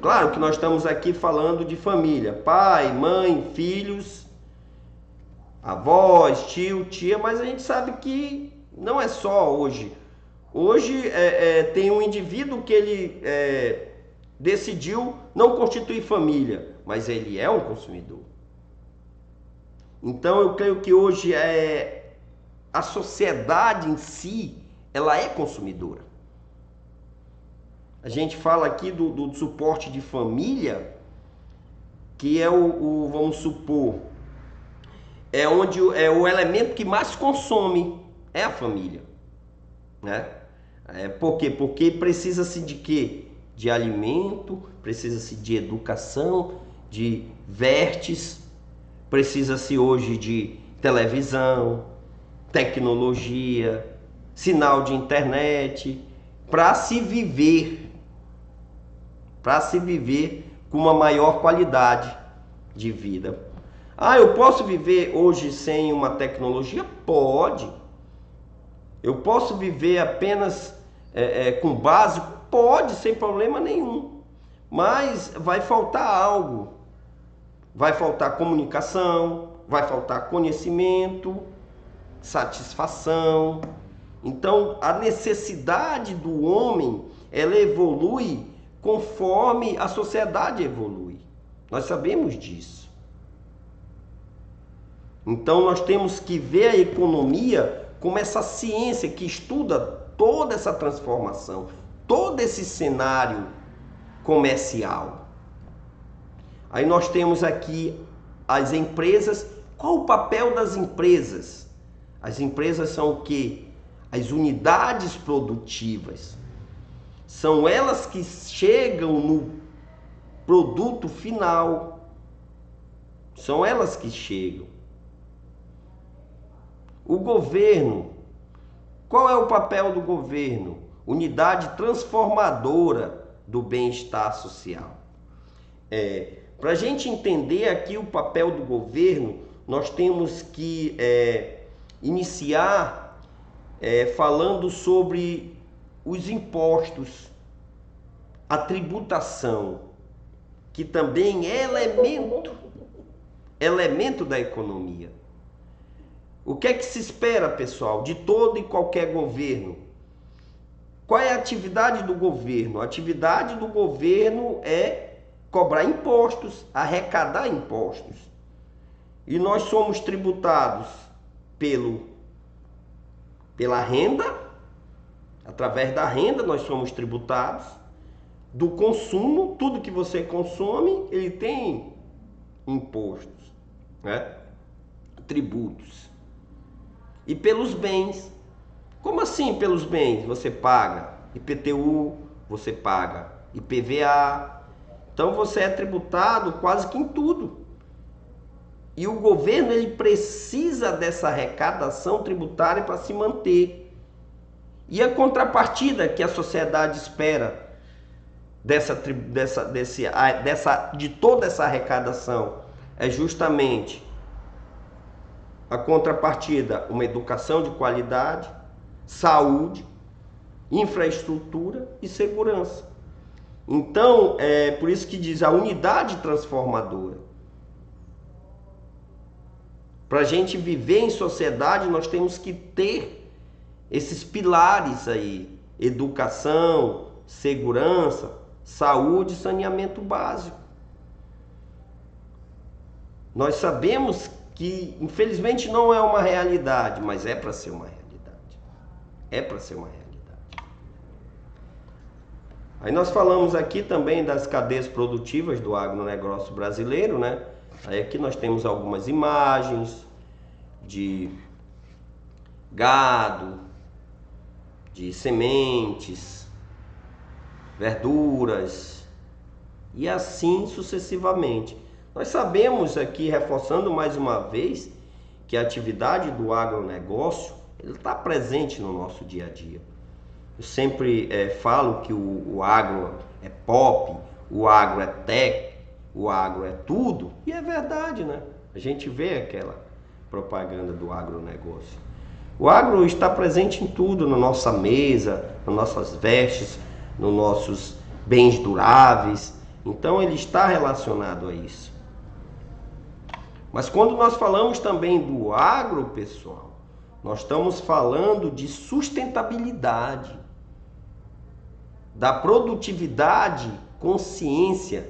Claro que nós estamos aqui falando de família. Pai, mãe, filhos avós, tio, tia, mas a gente sabe que não é só hoje. Hoje tem um indivíduo que ele decidiu não constituir família, mas ele é um consumidor. Então eu creio que hoje a sociedade em si, ela é consumidora. A gente fala aqui do suporte de família, que é vamos supor, onde é o elemento que mais consome, é a família, né? Por quê? Porque precisa-se de quê? De alimento, precisa-se de educação, de vestes, precisa-se hoje de televisão, tecnologia, sinal de internet, para se viver com uma maior qualidade de vida. Eu posso viver hoje sem uma tecnologia? Pode. Eu posso viver apenas com básico? Pode, sem problema nenhum. Mas vai faltar algo. Vai faltar comunicação, vai faltar conhecimento, satisfação. Então, a necessidade do homem, ela evolui conforme a sociedade evolui. Nós sabemos disso. Então, nós temos que ver a economia como essa ciência que estuda toda essa transformação, todo esse cenário comercial. Aí nós temos aqui as empresas. Qual o papel das empresas? As empresas são o quê? As unidades produtivas. São elas que chegam no produto final. São elas que chegam. O governo. Qual é o papel do governo? Unidade transformadora do bem-estar social. Para a gente entender aqui o papel do governo, nós temos que iniciar falando sobre os impostos, a tributação, que também é elemento da economia. O que é que se espera, pessoal, de todo e qualquer governo? Qual é a atividade do governo? A atividade do governo é cobrar impostos, arrecadar impostos. E nós somos tributados pela renda, através da renda nós somos tributados, do consumo, tudo que você consome, ele tem impostos, né? Tributos. E pelos bens. Como assim pelos bens? Você paga IPTU, você paga IPVA. Então você é tributado quase que em tudo. E o governo, ele precisa dessa arrecadação tributária para se manter. E a contrapartida que a sociedade espera de toda essa arrecadação é justamente a contrapartida, uma educação de qualidade, saúde, infraestrutura e segurança. Então, é por isso que diz a unidade transformadora. Para a gente viver em sociedade, nós temos que ter esses pilares aí: educação, segurança, saúde e saneamento básico. Nós sabemos que, infelizmente, não é uma realidade, mas é para ser uma realidade. É para ser uma realidade. Aí nós falamos aqui também das cadeias produtivas do agronegócio brasileiro, né? Aí aqui nós temos algumas imagens de gado, de sementes, verduras e assim sucessivamente. Nós sabemos aqui, reforçando mais uma vez, que a atividade do agronegócio está presente no nosso dia a dia. Eu sempre falo que o agro é pop, o agro é tech, o agro é tudo, e é verdade, né? A gente vê aquela propaganda do agronegócio. O agro está presente em tudo, na nossa mesa, nas nossas vestes, nos nossos bens duráveis. Então ele está relacionado a isso. Mas quando nós falamos também do agro, pessoal, nós estamos falando de sustentabilidade, da produtividade consciente,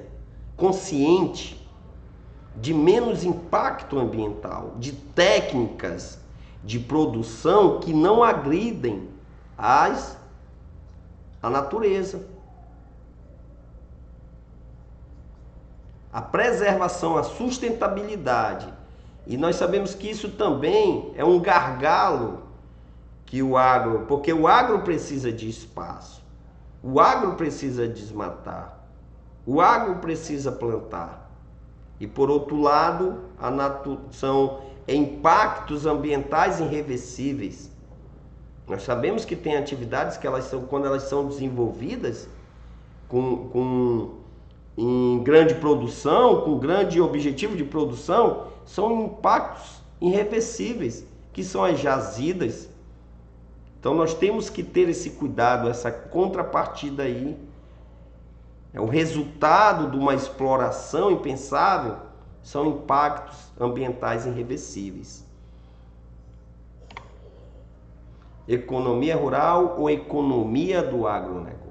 de menos impacto ambiental, de técnicas de produção que não agridem a natureza. A preservação, a sustentabilidade. E nós sabemos que isso também é um gargalo que o agro, porque o agro precisa de espaço, o agro precisa desmatar, o agro precisa plantar. E por outro lado, são impactos ambientais irreversíveis. Nós sabemos que tem atividades que quando elas são desenvolvidas em grande produção, com grande objetivo de produção, são impactos irreversíveis, que são as jazidas. Então nós temos que ter esse cuidado, essa contrapartida aí. O resultado de uma exploração impensável são impactos ambientais irreversíveis. Economia rural ou economia do agronegócio?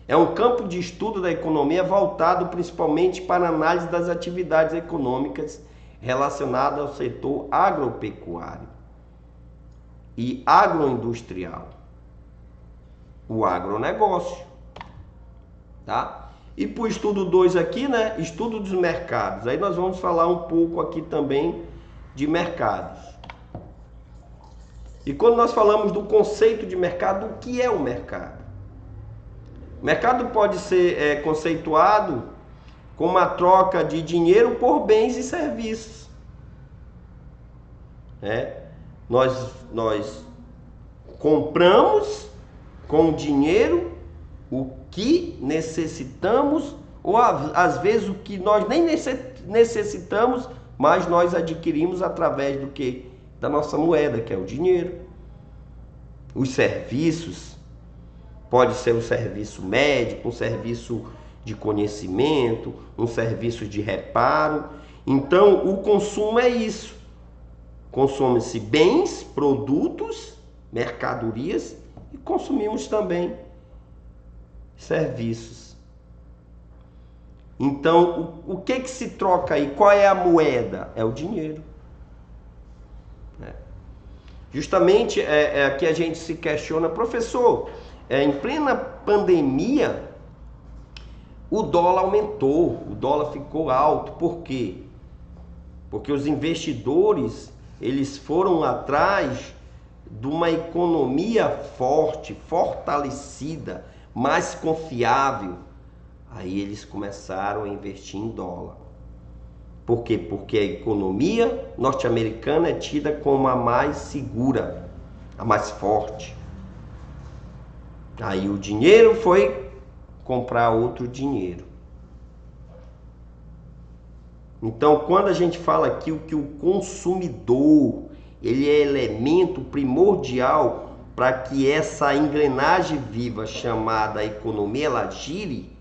É um campo de estudo da economia voltado principalmente para a análise das atividades econômicas relacionadas ao setor agropecuário e agroindustrial, o agronegócio, tá? E para o estudo 2 aqui, né, estudo dos mercados, aí nós vamos falar um pouco aqui também de mercados. E quando nós falamos do conceito de mercado, o que é o mercado? O mercado pode ser conceituado como a troca de dinheiro por bens e serviços. Nós compramos com dinheiro o que necessitamos, ou às vezes o que nós nem necessitamos, mas nós adquirimos através do que? Da nossa moeda, que é o dinheiro. Os serviços, pode ser um serviço médico, um serviço de conhecimento, um serviço de reparo. Então, o consumo é isso. Consome-se bens, produtos, mercadorias e consumimos também serviços. Então, o que se troca aí? Qual é a moeda? É o dinheiro. Justamente aqui a gente se questiona, professor, em plena pandemia, o dólar aumentou, o dólar ficou alto. Por quê? Porque os investidores, eles foram atrás de uma economia forte, fortalecida, mais confiável. Aí eles começaram a investir em dólar. Por quê? Porque a economia norte-americana é tida como a mais segura, a mais forte. Aí o dinheiro foi comprar outro dinheiro. Então, quando a gente fala aqui que o consumidor, ele é elemento primordial para que essa engrenagem viva chamada economia ela gire,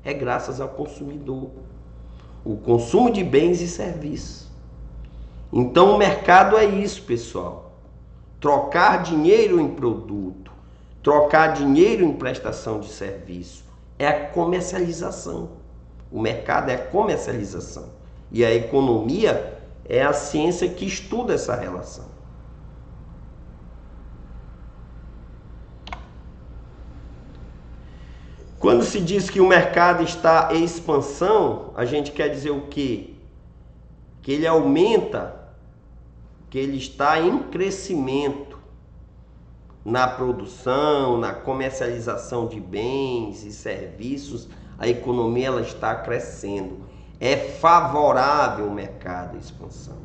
é graças ao consumidor. O consumo de bens e serviços. Então o mercado é isso, pessoal. Trocar dinheiro em produto, trocar dinheiro em prestação de serviço. É a comercialização. O mercado é a comercialização. E a economia é a ciência que estuda essa relação. Quando se diz que o mercado está em expansão, a gente quer dizer o quê? Que ele aumenta, que ele está em crescimento na produção, na comercialização de bens e serviços. A economia ela está crescendo. É favorável o mercado à expansão.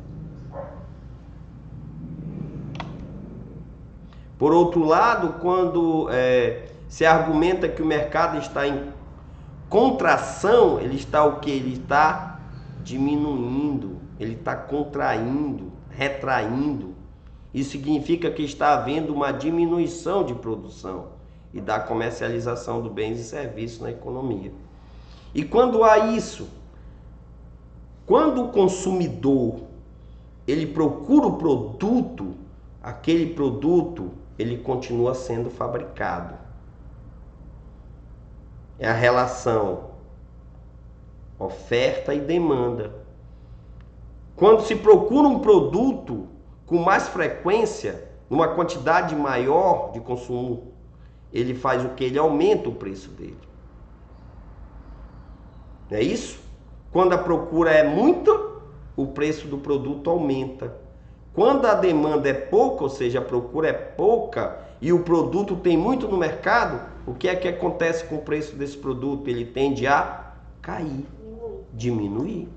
Por outro lado, quando se argumenta que o mercado está em contração, ele está o que? Ele está diminuindo, ele está contraindo, retraindo. Isso significa que está havendo uma diminuição de produção e da comercialização de bens e serviços na economia. E quando há isso, Quando o consumidor ele procura o produto, aquele produto ele continua sendo fabricado. É a relação oferta e demanda. Quando se procura um produto com mais frequência, numa quantidade maior de consumo, ele faz o que? Ele aumenta o preço dele. Não é isso? Quando a procura é muita, o preço do produto aumenta. Quando a demanda é pouca, ou seja, a procura é pouca e o produto tem muito no mercado, o que é que acontece com o preço desse produto? Ele tende a cair, diminuir.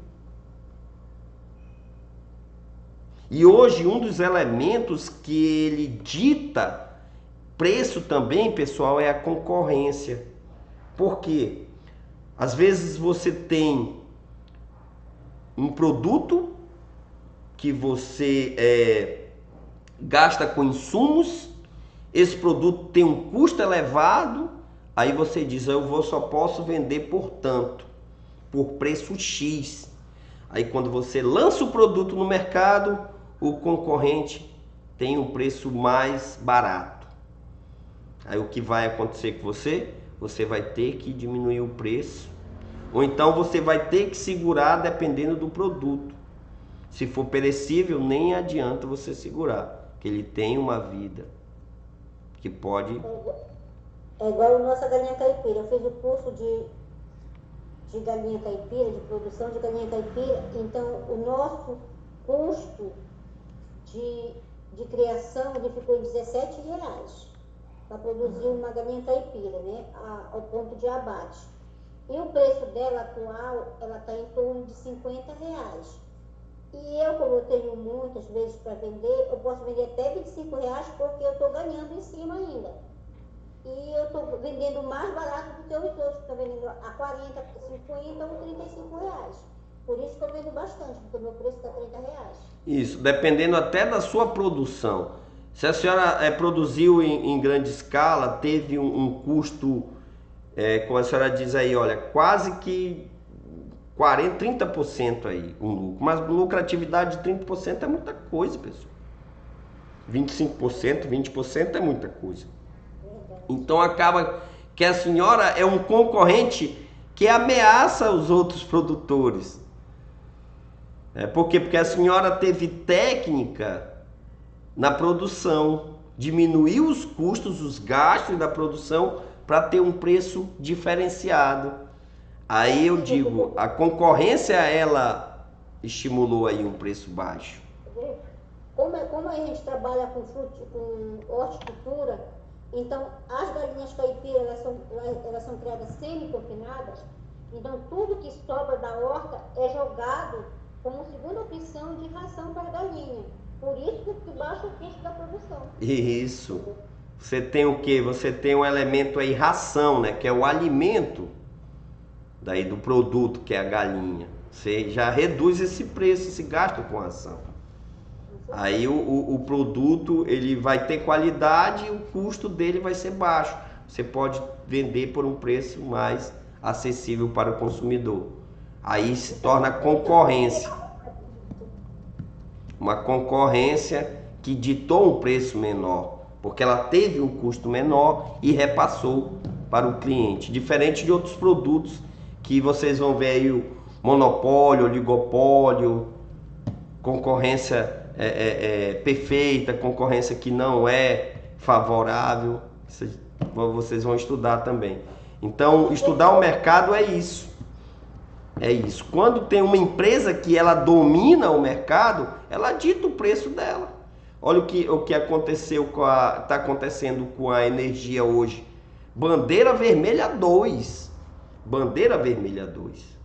E hoje um dos elementos que ele dita preço também, pessoal, é a concorrência. Por quê? Às vezes você tem um produto que você gasta com insumos, esse produto tem um custo elevado, aí você diz, só posso vender por tanto, por preço X. Aí quando você lança o produto no mercado, o concorrente tem um preço mais barato. Aí o que vai acontecer com você? Você vai ter que diminuir o preço, ou então você vai ter que segurar dependendo do produto. Se for perecível, nem adianta você segurar, porque ele tem uma vida que pode... É igual a nossa galinha caipira. Eu fiz o curso de galinha caipira, de produção de galinha caipira, então o nosso custo de criação ele ficou em R$17 para produzir uma galinha caipira, né, ao ponto de abate. E o preço dela atual, ela está em torno de R$50. E eu, como eu tenho muitas vezes para vender, eu posso vender até R$25 porque eu estou ganhando em cima ainda. E eu estou vendendo mais barato do que os outros, que estão vendendo a 40, 50 ou R$35. Por isso que eu vendo bastante, porque o meu preço está R$30. Isso, dependendo até da sua produção. Se a senhora produziu em grande escala, teve um custo, como a senhora diz aí, olha, quase que 40, 30% aí, um lucro. Mas lucratividade de 30% é muita coisa, pessoal. 25%, 20% é muita coisa. Então acaba que a senhora é um concorrente que ameaça os outros produtores. Por quê? Porque a senhora teve técnica na produção, diminuiu os custos, os gastos da produção para ter um preço diferenciado. Aí eu digo, a concorrência ela estimulou aí um preço baixo. Como a gente trabalha com horticultura, então as galinhas caipiras elas são criadas semi-confinadas, então tudo que sobra da horta é jogado como segunda opção de ração para a galinha. Por isso que baixa o custo da produção. Isso. Você tem o quê? Você tem um elemento aí, ração, né? Que é o alimento daí do produto, que é a galinha. Você já reduz esse preço, esse gasto com ração. Aí o produto ele vai ter qualidade e o custo dele vai ser baixo. Você pode vender por um preço mais acessível para o consumidor. Aí se torna concorrência. Uma concorrência que ditou um preço menor, porque ela teve um custo menor e repassou para o cliente. Diferente de outros produtos que vocês vão ver aí, o monopólio, oligopólio, concorrência perfeita, concorrência que não é favorável. Vocês vão estudar também. Então, estudar o mercado é isso. É isso. Quando tem uma empresa que ela domina o mercado, ela dita o preço dela. Olha o que aconteceu está acontecendo com a energia hoje. Bandeira vermelha 2. Bandeira vermelha 2.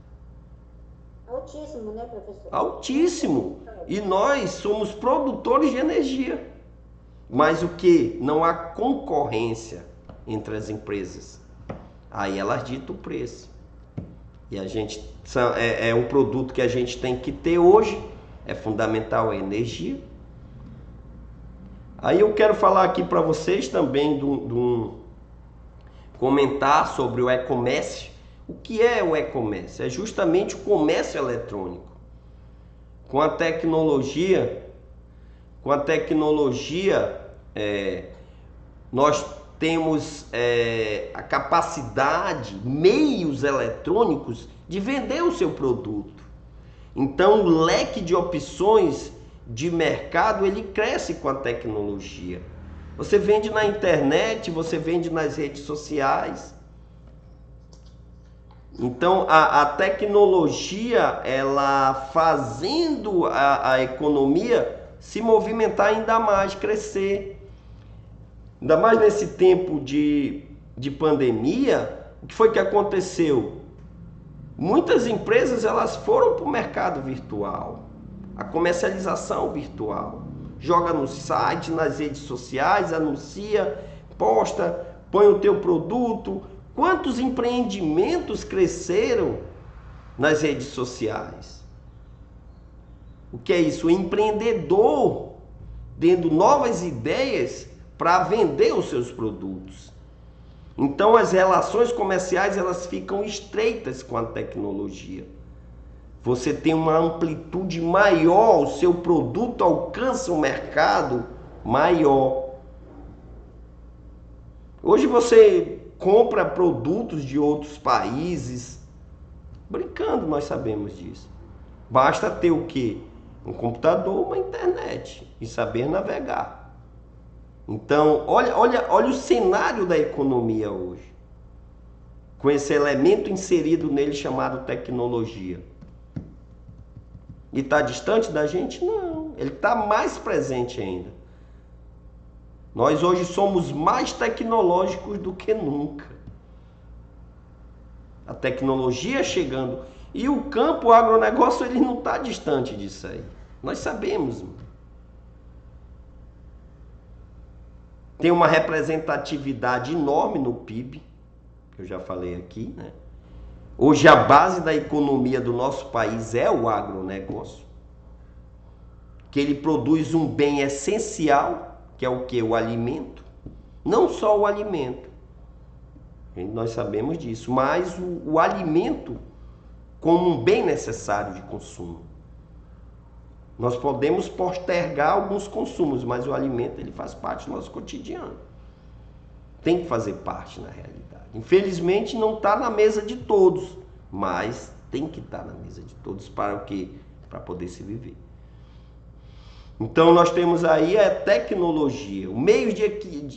Altíssimo, né, professor? Altíssimo. E nós somos produtores de energia. Mas o que? Não há concorrência entre as empresas. Aí elas ditam o preço. E a gente é um produto que a gente tem que ter hoje. É fundamental a energia. Aí eu quero falar aqui para vocês também comentar sobre o e-commerce. O que é o e-commerce? É justamente o comércio eletrônico. Com a tecnologia, nós temos a capacidade, meios eletrônicos de vender o seu produto. Então, o leque de opções de mercado, ele cresce com a tecnologia. Você vende na internet, você vende nas redes sociais. Então, a tecnologia, ela fazendo a economia se movimentar ainda mais, crescer. Ainda mais nesse tempo de pandemia, o que foi que aconteceu? Muitas empresas, elas foram para o mercado virtual, a comercialização virtual. Joga no site, nas redes sociais, anuncia, posta, põe o teu produto. Quantos empreendimentos cresceram nas redes sociais? O que é isso? O empreendedor tendo novas ideias para vender os seus produtos. Então as relações comerciais, elas ficam estreitas com a tecnologia. Você tem uma amplitude maior, o seu produto alcança um mercado maior. Hoje você compra produtos de outros países, brincando, nós sabemos disso. Basta ter o quê? Um computador, uma internet e saber navegar. Então, olha o cenário da economia hoje, com esse elemento inserido nele chamado tecnologia. E está distante da gente? Não, ele está mais presente ainda. Nós hoje somos mais tecnológicos do que nunca. A tecnologia chegando. E o campo, o agronegócio, ele não está distante disso aí. Nós sabemos. Tem uma representatividade enorme no PIB, que eu já falei aqui, né? Hoje a base da economia do nosso país é o agronegócio, que ele produz um bem essencial, que é o que? O alimento. Não só o alimento, nós sabemos disso, mas o alimento como um bem necessário de consumo. Nós podemos postergar alguns consumos, mas o alimento, ele faz parte do nosso cotidiano. Tem que fazer parte na realidade. Infelizmente não está na mesa de todos, mas tem que estar na mesa de todos para o quê? Para poder se viver. Então nós temos aí a tecnologia, o meio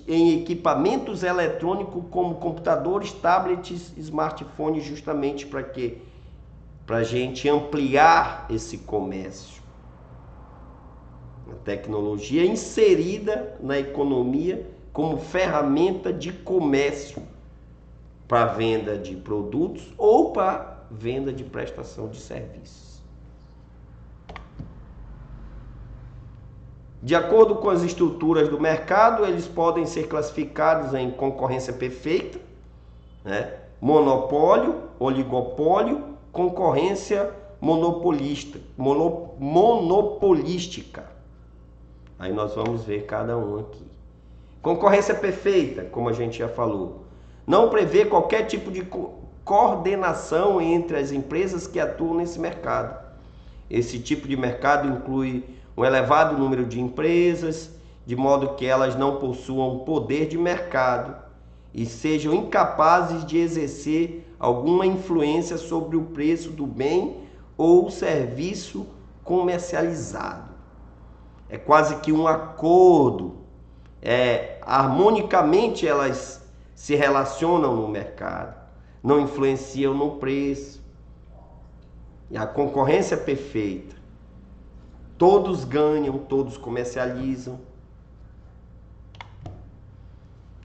em equipamentos eletrônicos como computadores, tablets, smartphones, justamente para quê? Para a gente ampliar esse comércio. A tecnologia inserida na economia como ferramenta de comércio para venda de produtos ou para venda de prestação de serviços. De acordo com as estruturas do mercado, eles podem ser classificados em concorrência perfeita, né? Monopólio, oligopólio, concorrência monopolística. Aí nós vamos ver cada um aqui. Concorrência perfeita, como a gente já falou, não prevê qualquer tipo de coordenação entre as empresas que atuam nesse mercado. Esse tipo de mercado inclui um elevado número de empresas, de modo que elas não possuam poder de mercado e sejam incapazes de exercer alguma influência sobre o preço do bem ou serviço comercializado. É quase que um acordo, harmonicamente elas se relacionam no mercado, não influenciam no preço. E a concorrência perfeita, todos ganham, todos comercializam.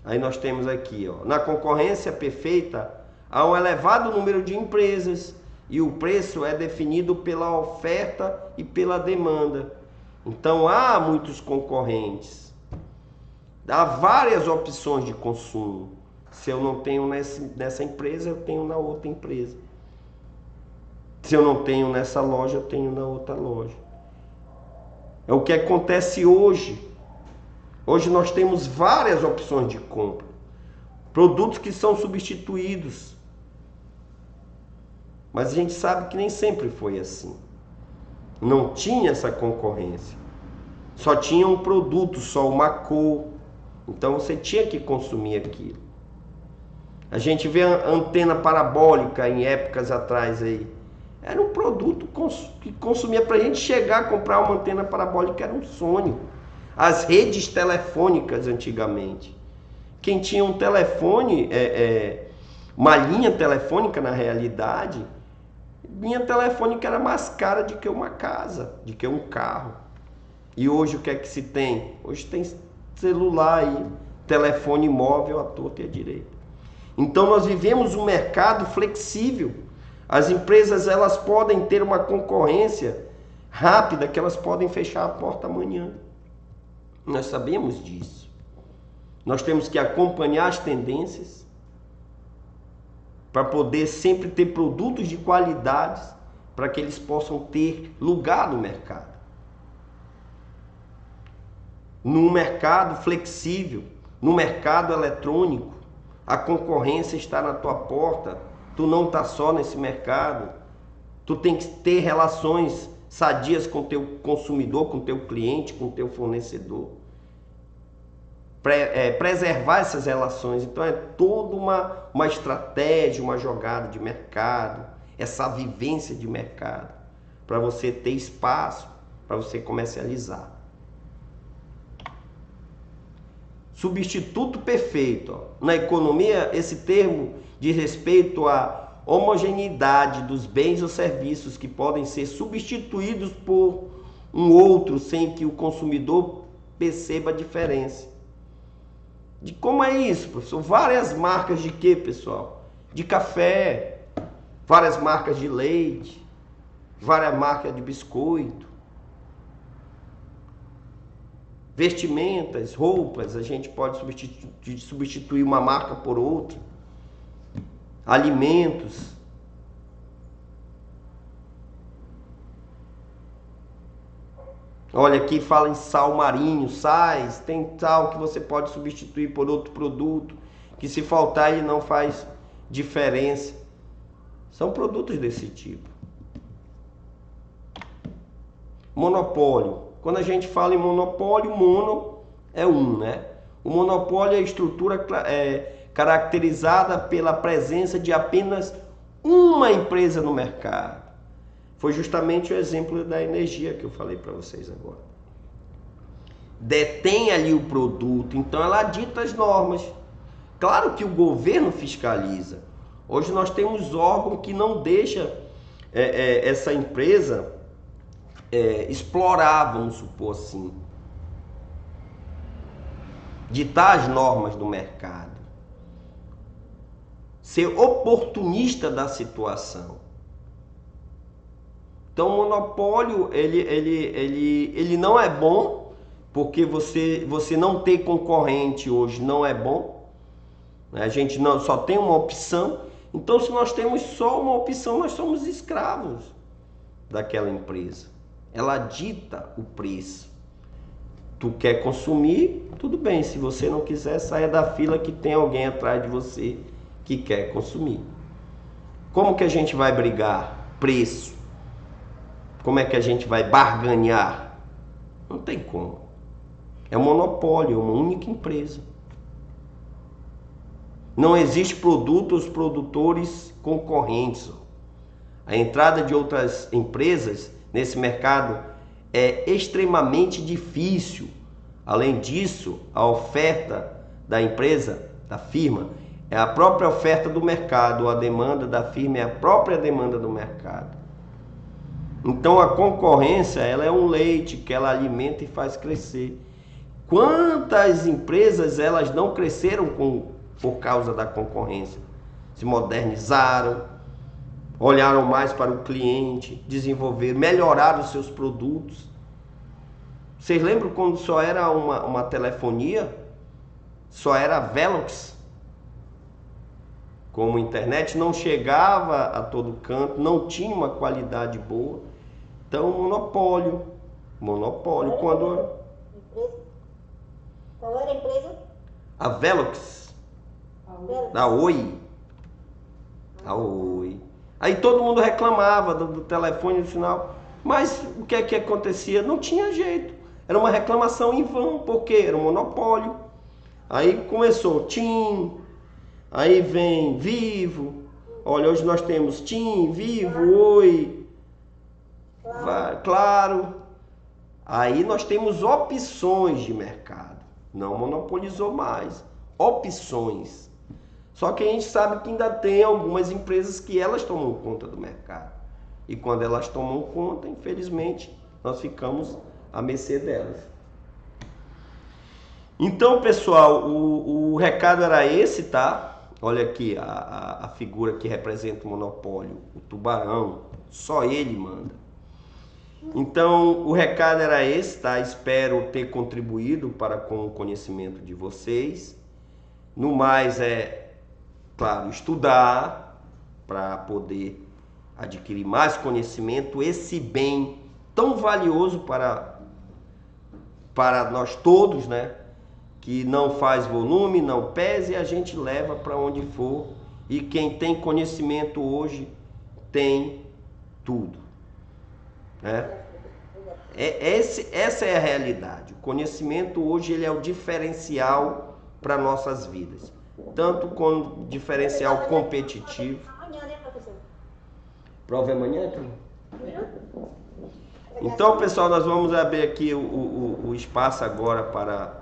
Aí nós temos aqui, ó, na concorrência perfeita, há um elevado número de empresas e o preço é definido pela oferta e pela demanda. Então há muitos concorrentes, há várias opções de consumo. Se eu não tenho nessa empresa, eu tenho na outra empresa. Se eu não tenho nessa loja, eu tenho na outra loja. É o que acontece hoje. Hoje nós temos várias opções de compra. Produtos que são substituídos. Mas a gente sabe que nem sempre foi assim. Não tinha essa concorrência. Só tinha um produto, só uma cor. Então você tinha que consumir aquilo. A gente vê a antena parabólica em épocas atrás aí. Era um produto que consumia. Para a gente chegar a comprar uma antena parabólica era um sonho. As redes telefônicas antigamente. Quem tinha um telefone, uma linha telefônica na realidade, linha telefônica era mais cara do que uma casa, do que um carro. E hoje o que é que se tem? Hoje tem celular aí, telefone móvel à torta e à direita. Então nós vivemos um mercado flexível. As empresas elas podem ter uma concorrência rápida, que elas podem fechar a porta amanhã. Nós sabemos disso. Nós temos que acompanhar as tendências para poder sempre ter produtos de qualidade para que eles possam ter lugar no mercado. No mercado flexível, no mercado eletrônico, a concorrência está na tua porta. Tu não está só nesse mercado. Tu tem que ter relações sadias com o teu consumidor, com o teu cliente, com o teu fornecedor. Preservar essas relações. Então é toda uma estratégia, uma jogada de mercado, essa vivência de mercado, para você ter espaço, para você comercializar. Substituto perfeito. Ó. Na economia, esse termo diz respeito à homogeneidade dos bens ou serviços que podem ser substituídos por um outro sem que o consumidor perceba a diferença. De como é isso, professor? Várias marcas de quê, pessoal? De café, várias marcas de leite, várias marcas de biscoito. Vestimentas, roupas, a gente pode substituir uma marca por outra. Alimentos. Olha, aqui fala em sal marinho, sais, tem sal que você pode substituir por outro produto, que se faltar ele não faz diferença. São produtos desse tipo. Monopólio. Quando a gente fala em monopólio, mono é um, né? O monopólio é a estrutura caracterizada pela presença de apenas uma empresa no mercado. Foi justamente o exemplo da energia que eu falei para vocês agora. Detém ali o produto, então ela dita as normas. Claro que o governo fiscaliza. Hoje nós temos órgão que não deixa essa empresa explorar, vamos supor assim, ditar as normas do mercado, ser oportunista da situação. Então o monopólio ele não é bom, porque você não ter concorrente hoje não é bom. A gente não, só tem uma opção. Então se nós temos só uma opção, nós somos escravos daquela empresa. Ela dita o preço. Tu quer consumir, tudo bem. Se você não quiser, saia da fila que tem alguém atrás de você que quer consumir. Como que a gente vai brigar? Preço. Como é que a gente vai barganhar? Não tem como. É um monopólio, é uma única empresa. Não existe produtos, produtores concorrentes. A entrada de outras empresas nesse mercado é extremamente difícil. Além disso, a oferta da empresa, da firma, é a própria oferta do mercado. A demanda da firma é a própria demanda do mercado. Então a concorrência, ela é um leite que ela alimenta e faz crescer. Quantas empresas elas não cresceram por causa da concorrência? Se modernizaram, olharam mais para o cliente, desenvolveram, melhoraram os seus produtos. Vocês lembram quando só era uma telefonia? Só era Velox? Como a internet não chegava a todo canto, não tinha uma qualidade boa. Então, monopólio. Qual era a empresa? A Velox. Da Oi. A Oi. Aí todo mundo reclamava do telefone no final. Mas o que é que acontecia? Não tinha jeito. Era uma reclamação em vão, porque era um monopólio. Aí começou TIM, aí vem Vivo. Olha, hoje nós temos TIM, Vivo, Oi, Claro. Aí nós temos opções de mercado. Não monopolizou mais. Opções. Só que a gente sabe que ainda tem algumas empresas que elas tomam conta do mercado. E quando elas tomam conta, infelizmente, nós ficamos à mercê delas. Então, pessoal, o recado era esse, tá? Olha aqui a figura que representa o monopólio, o tubarão, só ele manda. Então, o recado era esse, tá? Espero ter contribuído para com o conhecimento de vocês. No mais, claro, estudar para poder adquirir mais conhecimento, esse bem tão valioso para nós todos, né? Que não faz volume, não pesa e a gente leva para onde for. E quem tem conhecimento hoje tem tudo, né? Essa é a realidade. O conhecimento hoje ele é o diferencial para nossas vidas, tanto como diferencial competitivo. Amanhã, né, professor? Prova é amanhã, Cris? Então, pessoal, nós vamos abrir aqui o espaço agora para